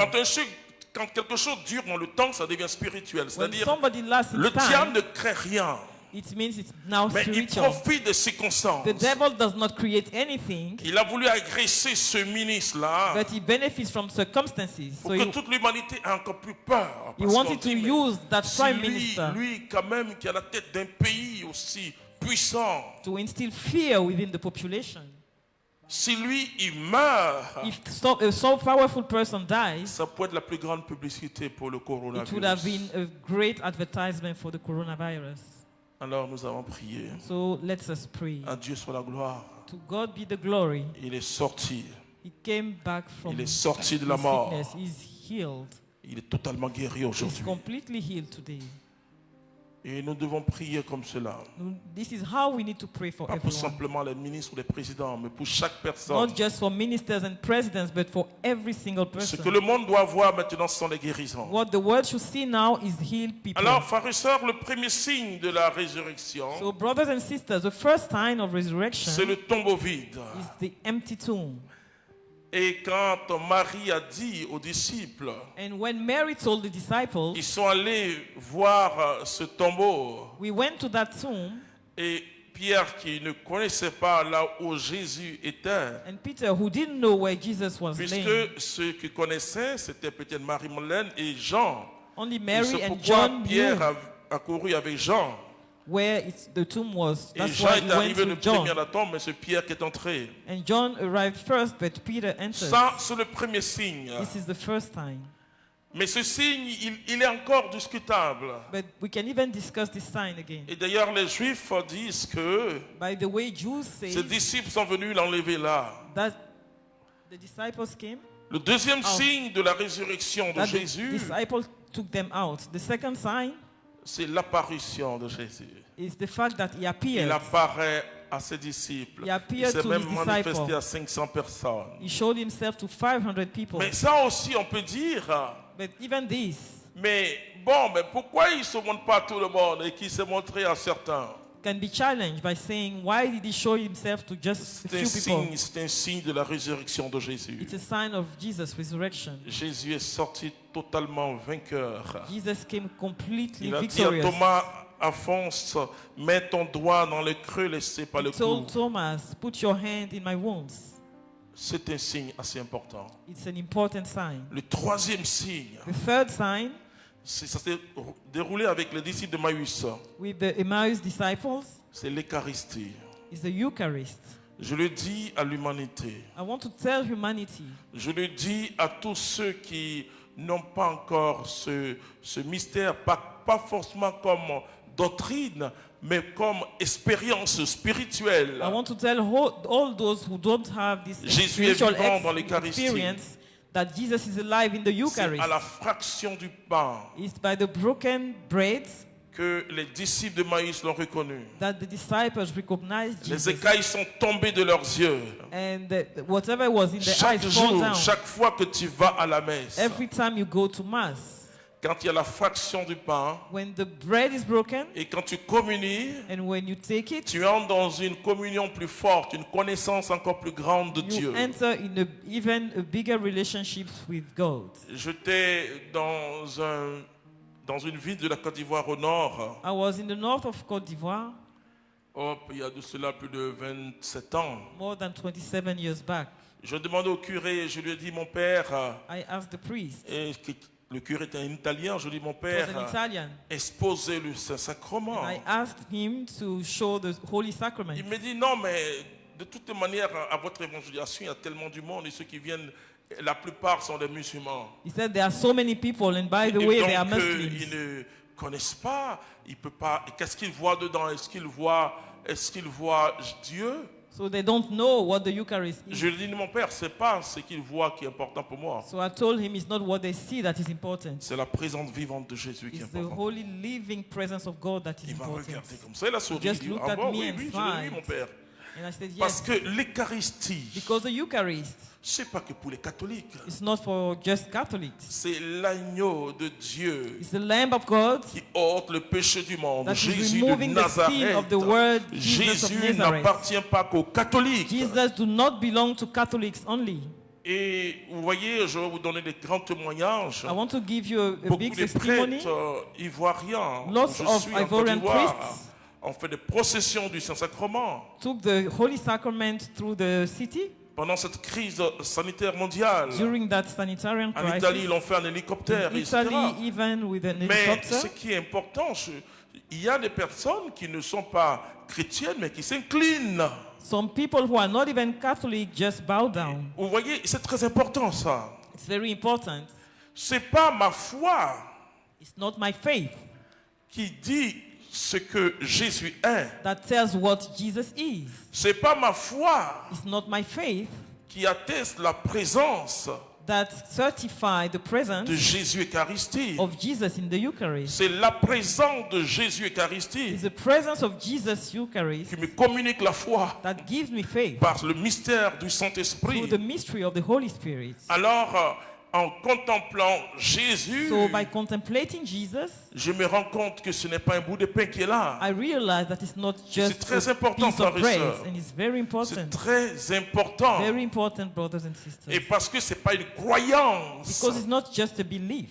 Quand quelque chose dure dans le temps, ça devient spirituel. When C'est-à-dire, somebody lasts in le diable time, ne crée rien, it means it's now mais il spiritual. profite des circonstances. The devil does not create anything, Il a voulu agresser ce ministre-là but he benefits from circumstances. pour So que he toute l'humanité ait encore plus peur. he Parce qu'on wanted to dit, mais use that si prime lui, minister lui, quand même, qui a la tête d'un pays aussi puissant, to instill fear within the population. si lui, il meurt, If a so powerful person dies, ça peut être la plus grande publicité pour le it would have coronavirus. been a great advertisement for the coronavirus. Alors nous avons prié. So let us pray. À Dieu soit la gloire. To God be the glory. Il est sorti. He came back from Il est sorti de la his mort. sickness. He's healed. Il est totalement guéri He's aujourd'hui. completely healed today. Et nous devons prier comme cela. This is how we need to pray for Pas pour everyone. simplement les ministres ou les présidents, mais pour chaque personne. Not just for ministers and presidents, but for every single Ce person. que le monde doit voir maintenant, ce sont les guérisons. What the world should see now is healed people. Alors, frères et sœurs, le premier signe de la résurrection, So, brothers and sisters, the first sign of resurrection c'est le tombeau vide. is the empty tomb. Et quand Marie a dit aux disciples, And when Mary told the disciples, ils sont allés voir ce tombeau. we went to that tomb, Et Pierre, qui ne connaissait pas là où Jésus était, and Peter, who didn't know where Jesus was laying, puisque ceux qui connaissaient, c'était peut-être Marie-Madeleine et Jean. only Et Mary c'est and pourquoi John Pierre knew a couru avec Jean. where the tomb was. Et That's Jean why est he went arrivé le to premier à John. la tombe, mais c'est Pierre qui est entré. And John arrived first, but Peter entered. Ça, c'est le premier signe. This is the first time. Mais ce signe, il est encore discutable. But we can even discuss this sign again. Et d'ailleurs, les Juifs disent que By the way, Jews say ses disciples sont venus l'enlever là. that the disciples came, Le deuxième Oh. signe de la résurrection de that the Jésus, disciples took them out. The second sign c'est l'apparition de Jésus. is the fact that he Il appeared. apparaît à ses disciples. He Il appeared s'est to même his manifesté disciples. à 500 personnes. He showed himself to 500 people. Mais ça aussi, on peut dire, But even this mais bon, mais pourquoi il ne se montre pas à tout le monde et qu'il s'est montré à certains? can be challenged by saying, why did he show himself to just a few people? C'est un signe de la résurrection de Jésus. It's a sign of Jesus' resurrection. Jésus est sorti totalement vainqueur. Jesus came completely Il a dit à victorious. Thomas, Alphonse, mets ton doigt dans le creux laissé par He le cou. told Thomas, put your hand in my wounds. C'est un signe assez important. It's an important sign. Le troisième signe, The third sign, ça s'est déroulé avec les disciples de Maïs. with the Emmaus disciples, C'est l'Eucharistie. is the Eucharist. Je le dis à l'humanité. I want to tell humanity, Je le dis à tous ceux qui n'ont pas encore ce mystère, pas forcément comme doctrine, mais comme expérience spirituelle. I want to tell all those who don't have this Jésus est spiritual vivant dans l'Eucharistie. experience that Jesus is alive in the C'est Eucharist. à la fraction du pain It's by the broken bread que les disciples de Maïs l'ont reconnu. that the disciples recognized Les Jesus. écailles sont tombées de leurs yeux. And whatever was in their Chaque eyes fall jour, down. chaque fois que tu vas à la messe, Every time you go to Mass, quand il y a la fraction du pain when the bread is broken et quand tu communies, and when you take it, tu entres dans une communion plus forte, une connaissance encore plus grande de you Dieu. enter in even a bigger relationship with God. J'étais dans une ville de la Côte d'Ivoire au nord, I was in the north of Côte d'Ivoire il y a de cela plus de 27 ans. more than 27 years back. Je demandais au curé, je lui ai dit, mon père, I asked the priest, et Le curé était un Italien, je dis mon He was père, an Italian. exposez le Saint-Sacrement. And I asked him to show the Holy Sacrament. Il me dit non, mais de toutes les manières, à votre évangélisation, il y a tellement du monde et ceux qui viennent, la plupart sont des musulmans. He said there are so many people, and by the Et way, donc, they are ils Muslims. ne connaissent pas, ils peuvent pas. Qu'est-ce qu'ils voient dedans? Est-ce qu'ils voient Dieu? So they don't know what the Eucharist is. Je lui dis mon père, c'est pas ce qu'ils voient qui est important pour moi. So I told him it's not what they see that is important. C'est la présence vivante de Jésus qui est It's the importante. holy living presence of God that is Il m'a important. regardé comme ça, il a souri, il Just dit, looked ah at bon, me oui, and oui, je l'ai vu, smiled. mon père. And I said Parce yes, que l'Eucharistie, because the Eucharist c'est pas que pour les catholiques. is not for just Catholics. C'est l'agneau de Dieu It's the Lamb of God qui ôte le péché du monde. that is Jésus de removing the sin Nazareth. of the world, Jesus of Jésus Nazareth. n'appartient pas qu'aux catholiques. Jesus do not belong to Catholics only. Et vous voyez, je vais vous donner des grands témoignages. I want to give you a Beaucoup big de testimony. prêtres ivoiriens, Lots je of suis en Côte Ivorian d'Ivoire, priests on fait des processions du Saint-Sacrement. Took the Holy Sacrament through the city Pendant cette crise sanitaire mondiale, during that sanitarian en crisis. Italie, ils l'ont fait en hélicoptère, In etc. Italy, even with an Mais helicopter. ce qui est important, il y a des personnes qui ne sont pas chrétiennes, mais qui s'inclinent. Some people who are not even Catholic just bow down. Vous voyez, c'est très important ça. It's very important. C'est pas ma foi It's not my faith qui dit ce que Jésus est. that tells what Jesus is. C'est pas ma foi It's not my faith qui atteste la présence that certify the presence de Jésus Eucharistie. of Jesus in the Eucharist. C'est la présence de Jésus It's Eucharistie the presence of Jesus Eucharist qui me communique la foi that gives me faith par le mystère du through Saint-Esprit. the mystery of the Holy Spirit. Alors, en contemplant Jésus, So by contemplating Jesus, je me rends compte que ce n'est pas un bout de pain qui est là. I realize that it's not just très a important, piece of frères et bread, sœurs. and it's very C'est important. très important. Very important, brothers and Et sisters. parce que ce n'est pas une croyance, Because it's not just a belief,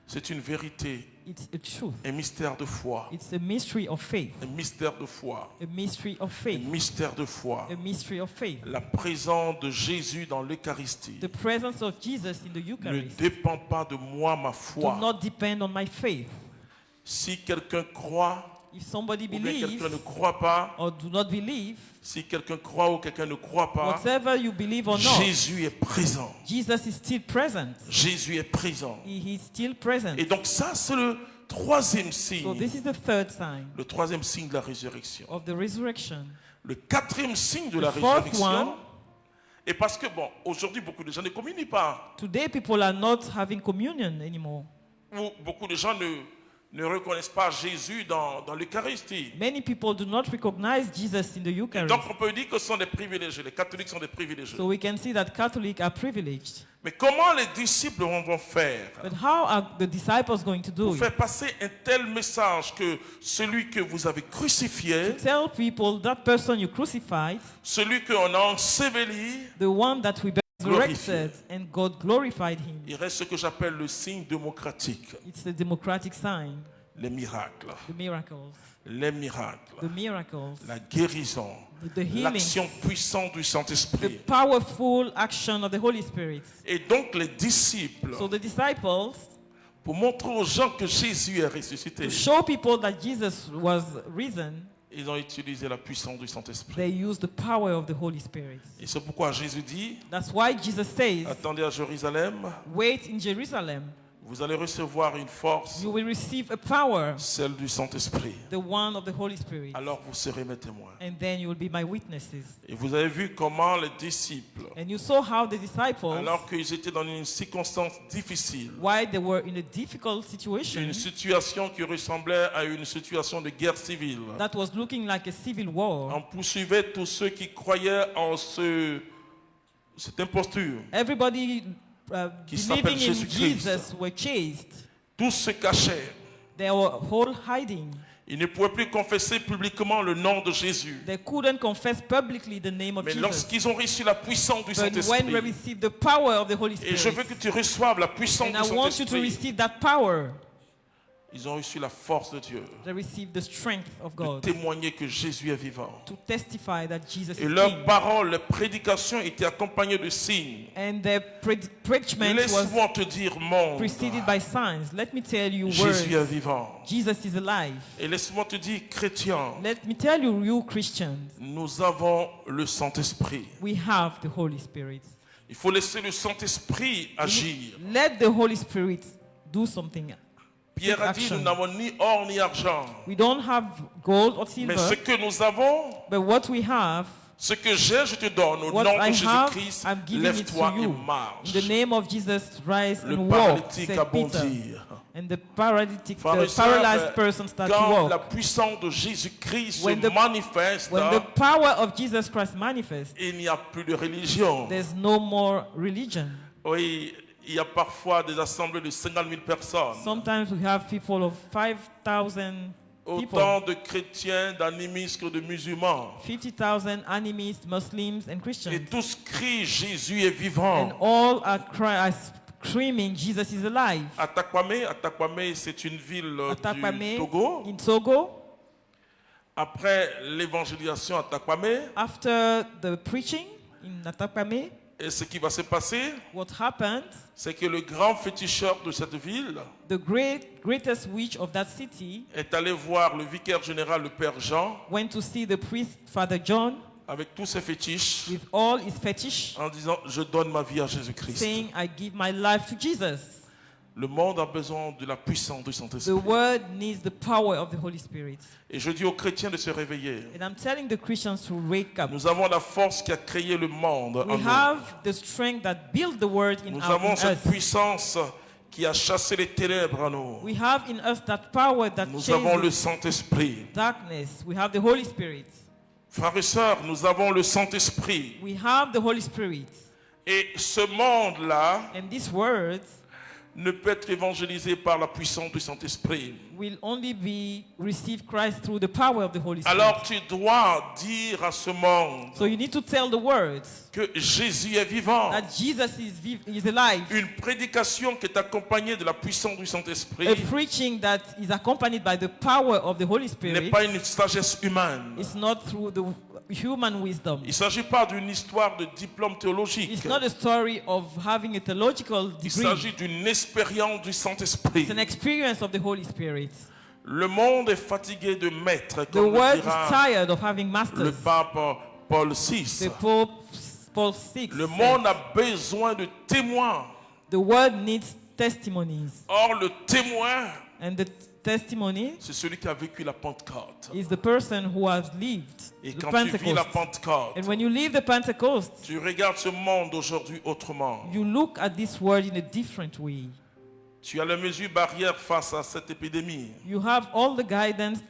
c'est une vérité, it's a truth. un mystère de foi. It's a mystery of faith. Un mystère de foi. A mystery of Un faith. mystère de foi. A mystery of faith. La présence de Jésus dans l'Eucharistie The presence of Jesus in the ne Eucharist dépend pas de moi, ma do foi. not depend on my faith. Si quelqu'un croit If somebody ou bien believes quelqu'un ne croit pas, or do not believe, si quelqu'un croit ou quelqu'un ne croit pas, whatever you believe or not, Jésus est présent. Jesus is still present. Jésus est présent. He is still present. Et donc ça, c'est le troisième So signe. this is the third sign Le troisième signe de la résurrection. of the resurrection. Le quatrième signe de la The fourth résurrection. one. Et parce que, bon, aujourd'hui, beaucoup de gens ne communient pas. Today people are not having communion anymore. Ou beaucoup de gens ne reconnaissent pas Jésus dans l'Eucharistie. Many people do not recognize Jesus in the Et Eucharist. donc, on peut dire que ce sont des privilégiés. Les catholiques sont des privilégiés. So we can see that Catholics are privileged. Mais comment les disciples vont faire But how are the disciples going to do pour it? faire passer un tel message que celui que vous avez crucifié, Tell people that person you crucified, celui qu'on a enseveli, the one that we Glorifié. resurrected, and God glorified him. il reste ce que j'appelle le signe démocratique. It's the democratic sign, Les miracles. the miracles, Les miracles. the miracles, La guérison. the healing, L'action puissante du the Saint-Esprit. powerful action of the Holy Spirit. Et donc les disciples, So the disciples, pour montrer aux gens que Jésus est ressuscité, to show people that Jesus was risen, ils ont utilisé la puissance du Saint-Esprit. they used the power of the Holy Spirit. Et c'est pourquoi Jésus dit, That's why Jesus says, attendez à Jérusalem, wait in Jerusalem. vous allez recevoir une force, You will receive a power, celle du Saint-Esprit. the one of the Holy Spirit. Alors vous serez mes témoins. And then you will be my witnesses. Et vous avez vu comment les disciples, And you saw how the disciples, alors qu'ils étaient dans une circonstance difficile, why they were in a difficult situation une situation qui ressemblait à une situation de guerre civile, that was looking like a civil war. on poursuivait tous ceux qui croyaient en cette imposture. Everybody Qui s'appelle believing in Jésus-Christ. Jesus were chased. Tous se cachaient. They were all hiding. Ils ne pouvaient plus confesser publiquement le nom de Jésus. They couldn't confess publicly the name of Mais Jesus. lorsqu'ils ont reçu la puissance du But when we Saint-Esprit, receive the power of the Holy et je veux Spirit, que tu reçoives la puissance and du I want you to Saint-Esprit, receive that power, Ils ont reçu la force de Dieu. They received the strength of De God témoigner que Jésus est vivant. to testify that Jesus Et is leurs King. paroles, leurs prédications étaient accompagnées de signes. And their preachment was Laisse-moi te dire, monde, preceded by signs. Let me tell you Jésus est words. vivant. Jesus is alive. Et laisse-moi te dire, chrétien, Let me tell you, you Christians, nous avons le Saint-Esprit. we have the Holy Spirit. Il faut laisser le Saint-Esprit agir. Let the Holy Spirit do something. Pierre a dit, action. nous n'avons ni or ni argent. We don't have gold or Mais ce silver, que nous avons, but what we have, ce que j'ai, je te donne. Au what nom I de have, Jésus-Christ, I'm giving it to lève-toi et you. marche. In the name of Jesus, rise Le and walk, paralytique said a Peter. bondi. And the paralytic, Frères et the sœurs, paralyzed person started to quand la walk. puissance de Jésus-Christ se When the- manifeste, When the power of Jesus Christ manifests, il n'y a plus de religion. there's no more religion. Oui, il y a parfois des assemblées de 50 000 personnes. Sometimes we have people of 5,000 people, Autant de chrétiens, d'animistes que de musulmans. 50,000 animist, Muslims, and Et Christians. tous crient Jésus est And vivant. all are screaming, Jesus is alive. Atakwame, c'est une ville du Atakwame Togo. in Togo, Après l'évangélisation à Atakwame, after the preaching in Atakwame, et ce qui va se passer, what happened, c'est que le grand féticheur de cette ville the greatest witch of that city est allé voir le vicaire général, le père Jean, went to see the priest, Father John, avec tous ses fétiches, with all his fetish, en disant « Je donne ma vie à Jésus-Christ saying, I give my life to Jesus. ». Le monde a besoin de la puissance du The Saint-Esprit. word needs the power of the Holy Spirit. Et je dis aux chrétiens de se réveiller. And I'm telling the Christians to wake up. Nous avons la force qui a créé le monde en We nous. have the strength that built the word in Nous our avons in cette us. puissance qui a chassé les ténèbres en nous. We have in us that power that Nous avons le chases Saint-Esprit. darkness. We have the Holy Spirit. Frères et sœurs, nous avons le Saint-Esprit. We have the Holy Spirit. Et ce monde-là And this word ne peut être évangélisé par la puissance du Saint-Esprit. will only be received Christ through the power of the Holy Spirit. Alors tu dois dire à ce monde So you need to tell the words que Jésus est vivant. that Jesus is alive. Une prédication qui est accompagnée de la puissance du Saint-Esprit A preaching that is accompanied by the power of the Holy n'est Spirit pas une sagesse humaine. is not through the human wisdom. Il ne s'agit pas d'une histoire de diplôme théologique. It's not a story of having a theological Il degree. s'agit d'une expérience du Saint-Esprit. It's an experience of the Holy Spirit. Le monde est fatigué de maîtres, The comme le world is dira tired of having le masters. pape Paul VI. The Pope Paul VI Le said, monde a besoin de témoins. the world needs testimonies. Or, le témoin, And the testimony c'est celui qui a vécu la Pentecôte. is the person who has lived Et the quand tu vis la Pentecost. Pentecôte, And when you leave the Pentecost, tu regardes ce monde aujourd'hui autrement. you look at this world in a different way. Tu as les mesures barrières face à cette épidémie. You have all the guidance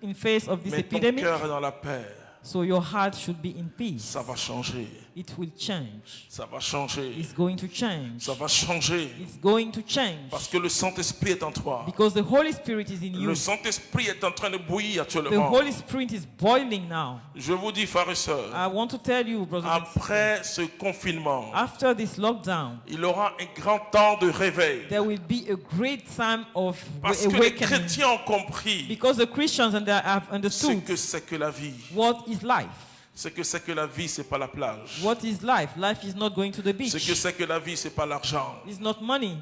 in face of this Mais ton epidemic, cœur est dans la paix. so your heart should be in peace. Ça va changer. It will change. Ça va changer. It's going to change. Ça va changer. It's going to change. Parce que le Saint-Esprit est en toi. Because the Holy Spirit is in you. Le Saint-Esprit est en train de bouillir The actuellement. Holy Spirit is boiling now. Je vous dis, frères et sœurs, I want to tell you, brothers and sisters, après ce confinement, after this lockdown, il aura un grand temps de réveil. there will be a great time of Parce que les awakening. chrétiens ont compris Because the Christians have ce understood que c'est que la vie. what is life. Ce que c'est que la vie, c'est pas la plage. What is life? Life is not going to the beach. Ce que c'est que la vie, c'est pas l'argent. It's not money.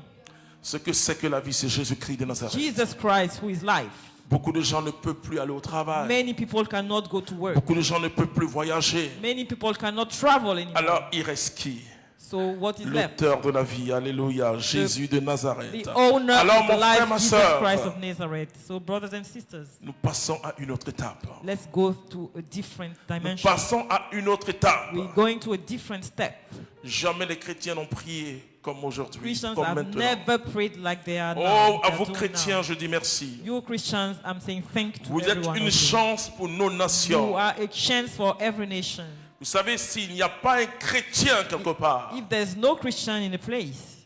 Ce que c'est que la vie, c'est Jésus-Christ de Nazareth. Jesus Christ, who is life. Beaucoup de gens ne peuvent plus aller au travail. Many people cannot go to work. Beaucoup de gens ne peuvent plus voyager. Many people cannot travel anymore. Alors, il reste qui? So what is left? L'auteur de la vie, alléluia, Jésus de Nazareth. The owner Alors, of the mon frère, life, ma Jesus soeur, Christ of Nazareth. So brothers and sisters, nous passons à une autre étape. let's go to a different Nous dimension. passons à une autre étape. We're going to a different step. Jamais les chrétiens n'ont prié comme aujourd'hui, Christians comme have maintenant. never prayed like they are now. Oh, à They are vous doing chrétiens, now. je dis merci. You Christians, I'm saying thank you to Vous êtes everyone. une of you. chance pour nos You nations. are a chance for every nation. Vous savez, s'il n'y a pas un chrétien quelque part, If there's no Christian in a place,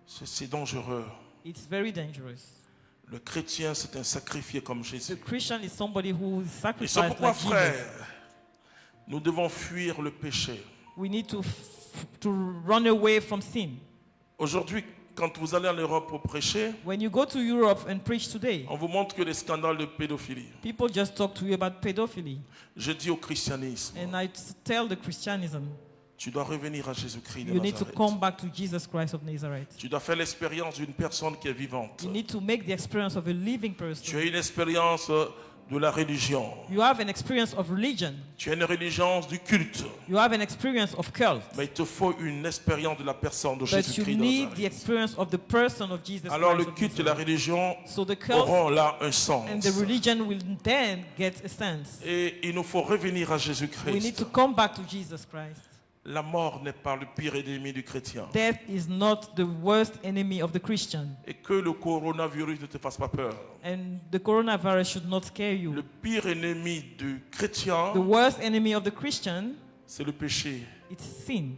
c'est dangereux. it's very dangerous. Le chrétien, c'est un sacrifié comme The Jésus. Christian is somebody who is Et c'est sacrificed pourquoi, like Jesus. frère, nous devons fuir le péché. We need to run away from sin. Aujourd'hui, quand vous allez en Europe pour prêcher, When you go to Europe and preach today, on vous montre que les scandales de pédophilie. people just talk to you about pedophilie. Je dis au christianisme, And I tell the Christianism, tu dois revenir à Jésus-Christ de you need to Nazareth. come back to Jesus Christ of Nazareth. Tu dois faire l'expérience d'une personne qui est vivante. You need to make the experience of a living Tu person. as une expérience de la religion. You have an experience of religion. Tu as une religion du culte. You have an experience of cult. Mais il te faut une expérience de la personne de But you Jésus-Christ de need the Nazareth. experience of the person of Jesus Alors le Christ of culte et la Nazareth. religion So the cult auront là un sens. and the religion will then get a sense. Et il nous faut revenir à We need Jésus-Christ. to come back to Jesus Christ. La mort n'est pas le pire ennemi du chrétien. Death is not the worst enemy of the Christian. Et que le coronavirus ne te fasse pas peur. And the coronavirus should not scare Le you. pire ennemi du chrétien, The worst enemy of the Christian c'est le péché. is sin.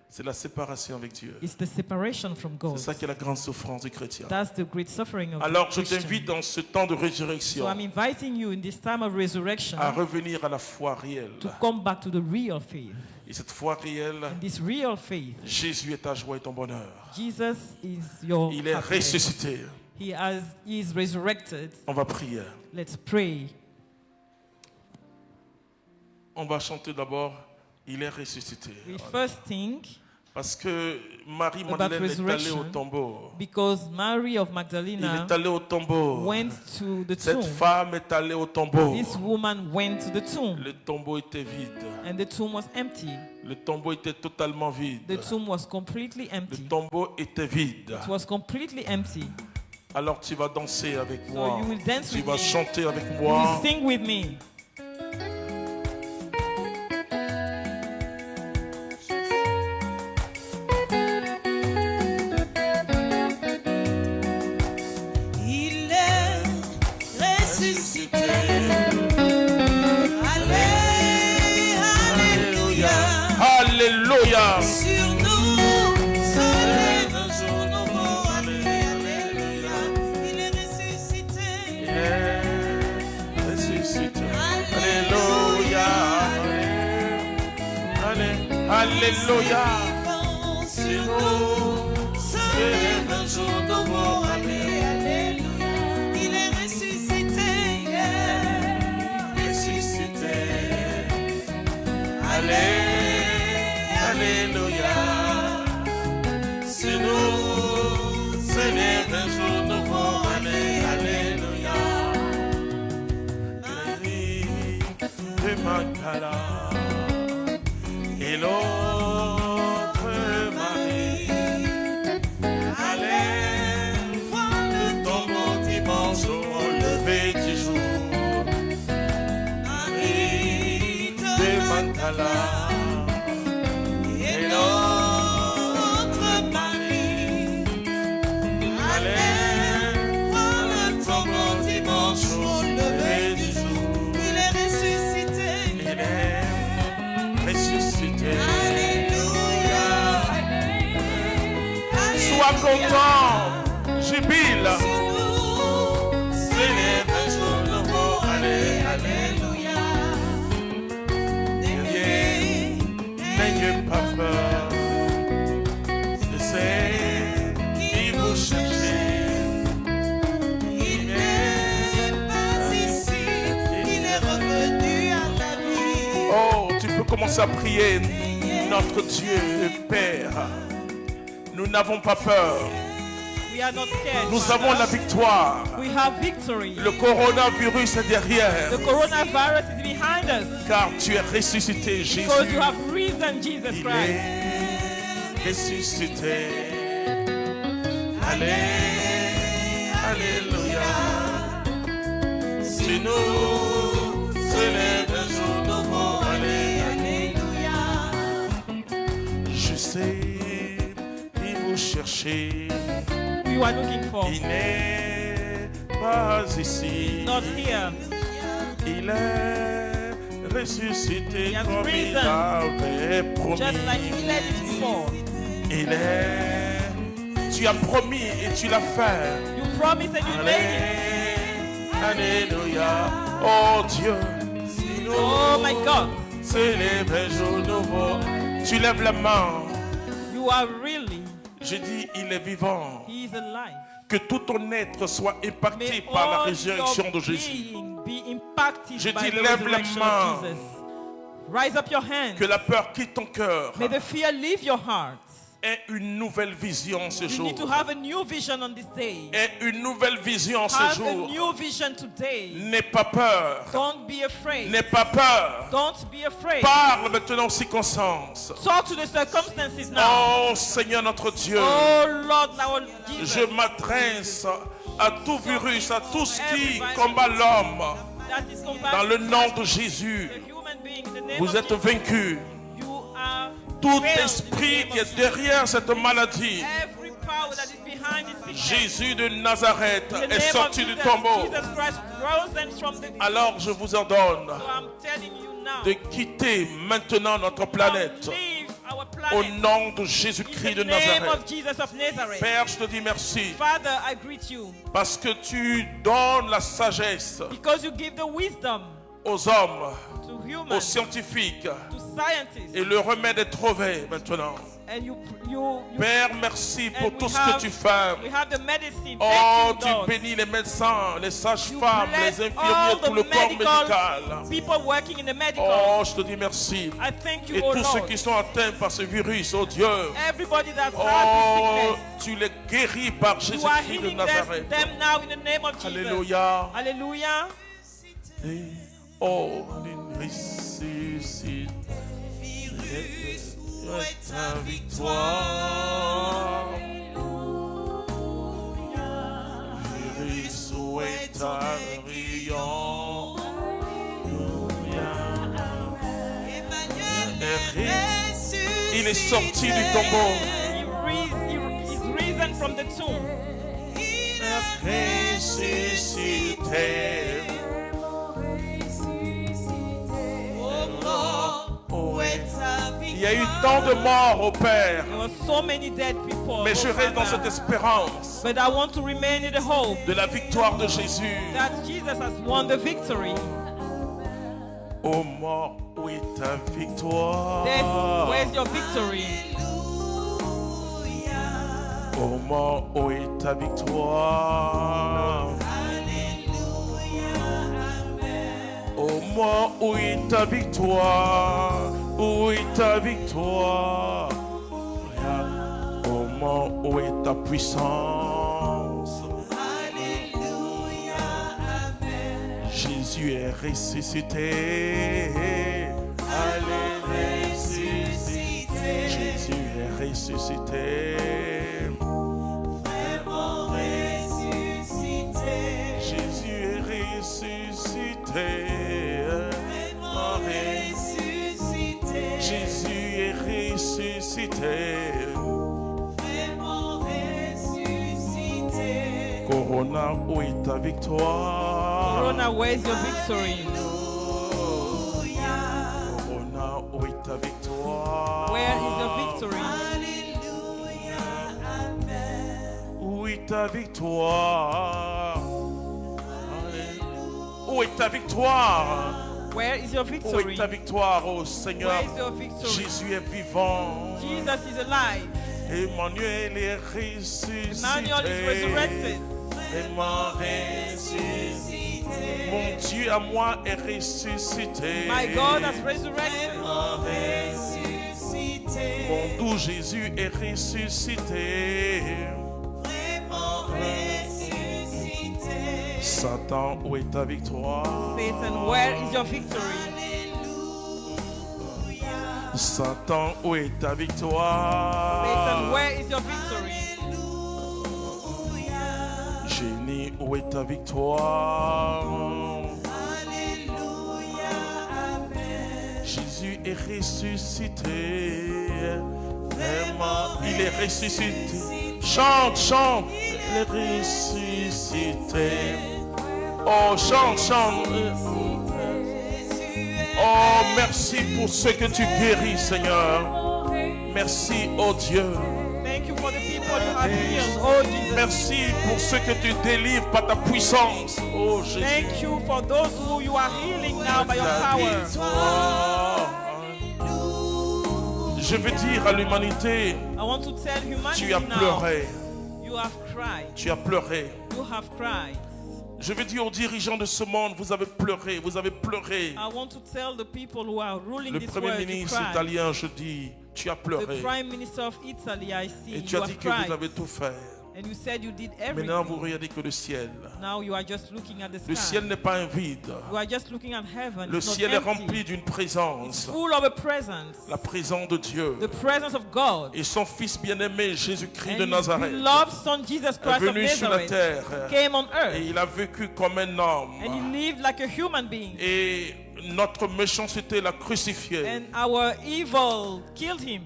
C'est la séparation avec Dieu. It's the separation from C'est God. ça qui est la grande souffrance du chrétien. That's the great suffering of Alors the je Christian. t'invite dans ce temps de So résurrection I'm inviting you in this time of resurrection à revenir à la foi réelle. to come back to the real faith. Et cette foi réelle, And this real faith, Jésus est ta joie et ton bonheur. Jesus is your Il est happiness. ressuscité. He is resurrected. On va prier. Let's pray. On va chanter d'abord. Il est ressuscité. We first think, Parce que Marie-Madeleine est allée au resurrection. tombeau. because Mary of Il Magdalena est allé au tombeau. went to the Cette tomb. femme est allée au tombeau. This woman went to the tomb, Le tombeau était vide. and the tomb was empty. Le tombeau était totalement vide. The tomb was completely Le empty. tombeau était vide. It was completely empty. Alors tu vas danser avec So moi. you will dance Tu with vas me. chanter avec You will moi. sing with me. Il est ressuscité. Allez, alléluia. Alléluia. Sur nous se lève un jour nouveau. Allez, alléluia. Il est ressuscité. Il est ressuscité. Alléluia. Alléluia. Vivant sur nous se lève un jour nouveau. Allez, alléluia. Il est ressuscité. Ressuscité. Alléluia. C'est nous, c'est lève un jour nouveau. Alléluia. Marie de Magdala et l'autre Marie. Allez, voir le tombeau dimanche au lever du jour. Marie de Magdala et l'autre Marie. Allez, voir le tombeau dimanche au lever du jour. Il est ressuscité. Il est ressuscité. Alléluia. Sois content, jubile. Sur nous se Célèbre un jour nouveau. Allez, Alléluia. N'ayez, n'ayez pas peur. C'est qui vous cherchez. Il n'est pas ici. Il est revenu à la vie. Oh, tu peux commencer à prier. Notre Dieu, Père, nous n'avons pas peur. We are not scared. Nous avons la victoire. We have victory. Le coronavirus est derrière. The coronavirus is behind us Car tu es ressuscité, Jésus. because you have risen, Jesus Il Christ. est ressuscité. Allez, alléluia. Si nous se lève un jour nouveau. Allez, Alléluia. je sais qui vous cherchez. You are looking for. Il n'est pas ici. Not here. Il est ressuscité He has comme il risen. avait promis. Just like you said it before. Il est. Tu as promis et tu l'as fait. You promised and you made it. Alléluia. Oh Dieu. Si nous Oh my God. célèbre un jour nouveau. Tu lèves la main. You are really Je dis, il est vivant. He is alive. Que tout ton être soit impacté May par la all résurrection your de Jésus. being be impacted Je by dis, the lève les resurrection mains. of Jesus. Rise up your hands. Que la peur quitte ton cœur. May the fear leave your heart. Aie une nouvelle vision ce You jour. need to have a new vision on this day. Aie une nouvelle vision ce Have a jour. new vision today. N'aie pas peur. Don't be afraid. N'aie pas peur. Don't be afraid. Parle maintenant aux circonstances. Talk to the circumstances now. Oh Seigneur notre Dieu. Oh Lord, now Je Jesus, m'adresse à tout virus, à tout ce qui combat l'homme. that is Dans combating le nom de Jésus, the human being. In the name vous of êtes Jesus, vaincus. you are Tout failed in the esprit name qui of est derrière cette maladie, every power that is behind this sickness. Jésus de Nazareth In the est name of sorti du Jesus, tombeau. Jesus Christ rose them from the Alors je vous ordonne So I'm telling you now. de quitter maintenant notre planète Leave our au planet. nom de In Jésus-Christ the de name Nazareth. of Jesus of Nazareth. Père, je te dis merci Father, I greet you parce que tu donnes la sagesse because you give the wisdom aux hommes, to aux humans, scientifiques, to scientists, et le remède est trouvé maintenant. and you Père, merci pour and tout ce que tu fais. we have the medicine. Oh, Thank tu you, Lord. bénis les médecins, les You sages-femmes, bless les all infirmiers, tout the le corps medical médical. people working in the medical. Oh, je te dis merci. I thank you, Et oh tous ceux Lord. qui sont atteints par ce virus, oh Dieu. Everybody that's Oh, had this tu les guéris par sickness, you are Jésus-Christ de healing Nazareth. them now in the name of Jesus. Alléluia. Hallelujah. Oh, il ressuscite. Virus, où est est ta ta victoire? victoire? Virus, où est ta triomphe? Emmanuel est ressuscité. Il est sorti du tombeau. He's risen from the tomb. Il a Ressuscité. Ô mort, où est ta victoire? Il y a eu tant de morts au Père, There were so many dead people. mais oh je reste dans Father. cette espérance But I want to remain in the hope de la victoire de Jésus. that Jesus has won the victory. Ô mort, où est ta victoire? Death, where's your victory? Ô mort, où est ta victoire? Ô mort, où est ta victoire? Où est ta victoire? Ô mort, où est ta puissance? Jésus est ressuscité. Allez, ressuscité. Jésus est ressuscité. Jésus est ressuscité. Jésus est ressuscité. Corona, où est ta victoire? Corona, where's your victory? Corona, où est ta victoire? Where is your victory? Où est ta victoire? Où est ta victoire? Where is your Où victory? est ta victoire, oh Seigneur? Where is your victory? Jésus est vivant. Jesus is alive. Emmanuel est ressuscité. Emmanuel is resurrected. Emmanuel ressuscité. Mon Dieu à moi est ressuscité. My God has resurrected. Mon doux Jésus est ressuscité. Satan, où est ta victoire? Satan, where is your victory? Satan, où est ta victoire? Satan, where is your victory? Génie, où est ta victoire? Jésus est ressuscité. Vraiment, il est ressuscité. Chante, chante. Il est ressuscité. Oh, chante, chante. Oh, merci pour ce que tu guéris, Seigneur. Merci, oh Dieu. Thank you for the people you have healed. Oh, Jesus. Merci pour ce que tu délivres par ta puissance. Oh, Jésus. Thank you for those who you are healing now by your Ta power. victoire. Je veux dire à l'humanité, I want to tell humanity tu as now, pleuré, you have cried. tu as pleuré. You have cried. Je veux dire aux dirigeants de ce monde, vous avez pleuré, vous avez pleuré. I want to tell the people who are ruling Le this Premier world, you ministre cried. italien, je dis, tu as The pleuré. Prime Minister of Italy, I see, Et tu you as dit have que vous cried. avez tout fait. And you said you did Maintenant, vous everything. regardez que le ciel. Now you are just looking at the Le sky. ciel n'est pas un vide. You are just looking at heaven. Le It's not ciel est empty. rempli d'une présence. Full of a presence. La présence de Dieu. The presence of God. Et son fils bien-aimé, Jésus-Christ de And his Nazareth, beloved son Jesus est Christ of venu sur la Nazareth terre. came on Et earth. il a vécu comme un homme. And he lived like a human being. Et notre méchanceté l'a crucifié. And our evil killed him.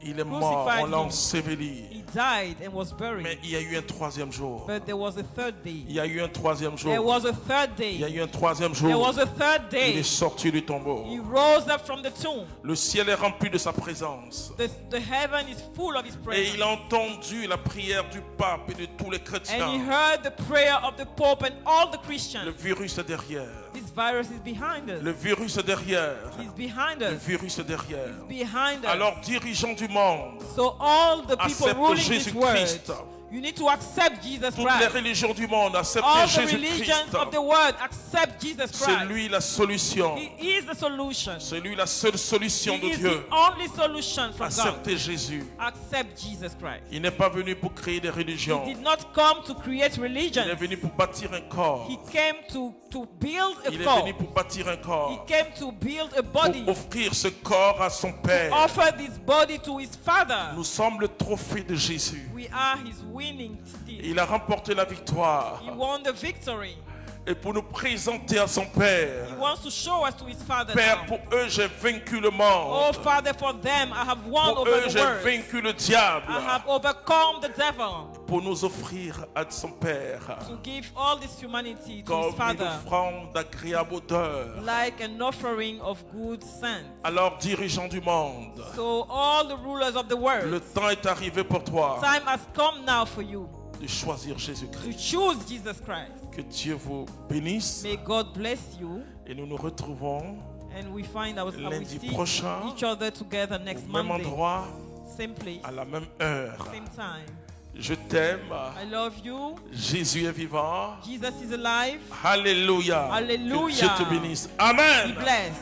Il est mort, crucified on l'a him. enseveli. He died and was Mais buried. il y a eu un troisième jour. But there was a third day. Il y a eu un troisième There jour. was a third Il y a day. eu un troisième There jour. was a third Il est day. sorti du tombeau. He rose up from the tomb. Le ciel est rempli de sa présence. The heaven is full of his Et il presence. a entendu la prière du pape et de tous les And he chrétiens. heard the prayer of the Pope and all the Le Christians. virus est derrière. This virus is behind us. Le virus est derrière. He's behind Le us. virus est derrière. Behind us. Alors, dirigeants du monde, So all the people accepte ruling this world, Jésus-Christ. you need to accept Jesus toutes les Christ. religions du monde, acceptez All the Jésus-Christ. religions of the world accept Jesus C'est Christ. lui la solution. He is the solution. C'est lui la seule solution de He is Dieu. the only solution from God. Acceptez Jésus. Accept Jesus Christ. Il n'est pas venu pour créer des religions. He did not come to create Il religion. est venu pour bâtir un corps. He came to build a Il est corps. venu pour bâtir un He corps. came to build a body. Pour offrir ce corps à son Père. Offer this body to his Father. Nous sommes le trophée de Jésus. We are his winning still. Il a remporté la victoire. He won the victory. Et pour nous présenter à son Père. He wants to show us to his Father Père, now. pour eux, j'ai vaincu le Oh monde. Father, for them I have won Pour over eux, the j'ai world. vaincu le diable. I have overcome the devil. Pour nous offrir à son Père To give all this humanity to comme his une Father, offrande d'agréable odeur. like an offering of good scent. Alors, dirigeants du monde, So all the rulers of the le world, temps est arrivé pour toi time has come now for you de choisir to Jésus-Christ. choose Jesus Christ. Que Dieu vous bénisse May God bless you, et nous nous retrouvons and we find we lundi see prochain each other together next au même Monday, endroit, same place, à la même heure. same time. Je t'aime. I love you. Jésus est vivant. Jesus is alive. Alléluia. Alléluia. Que Dieu te bénisse. Amen. Be blessed.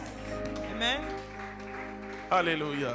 Amen. Alléluia.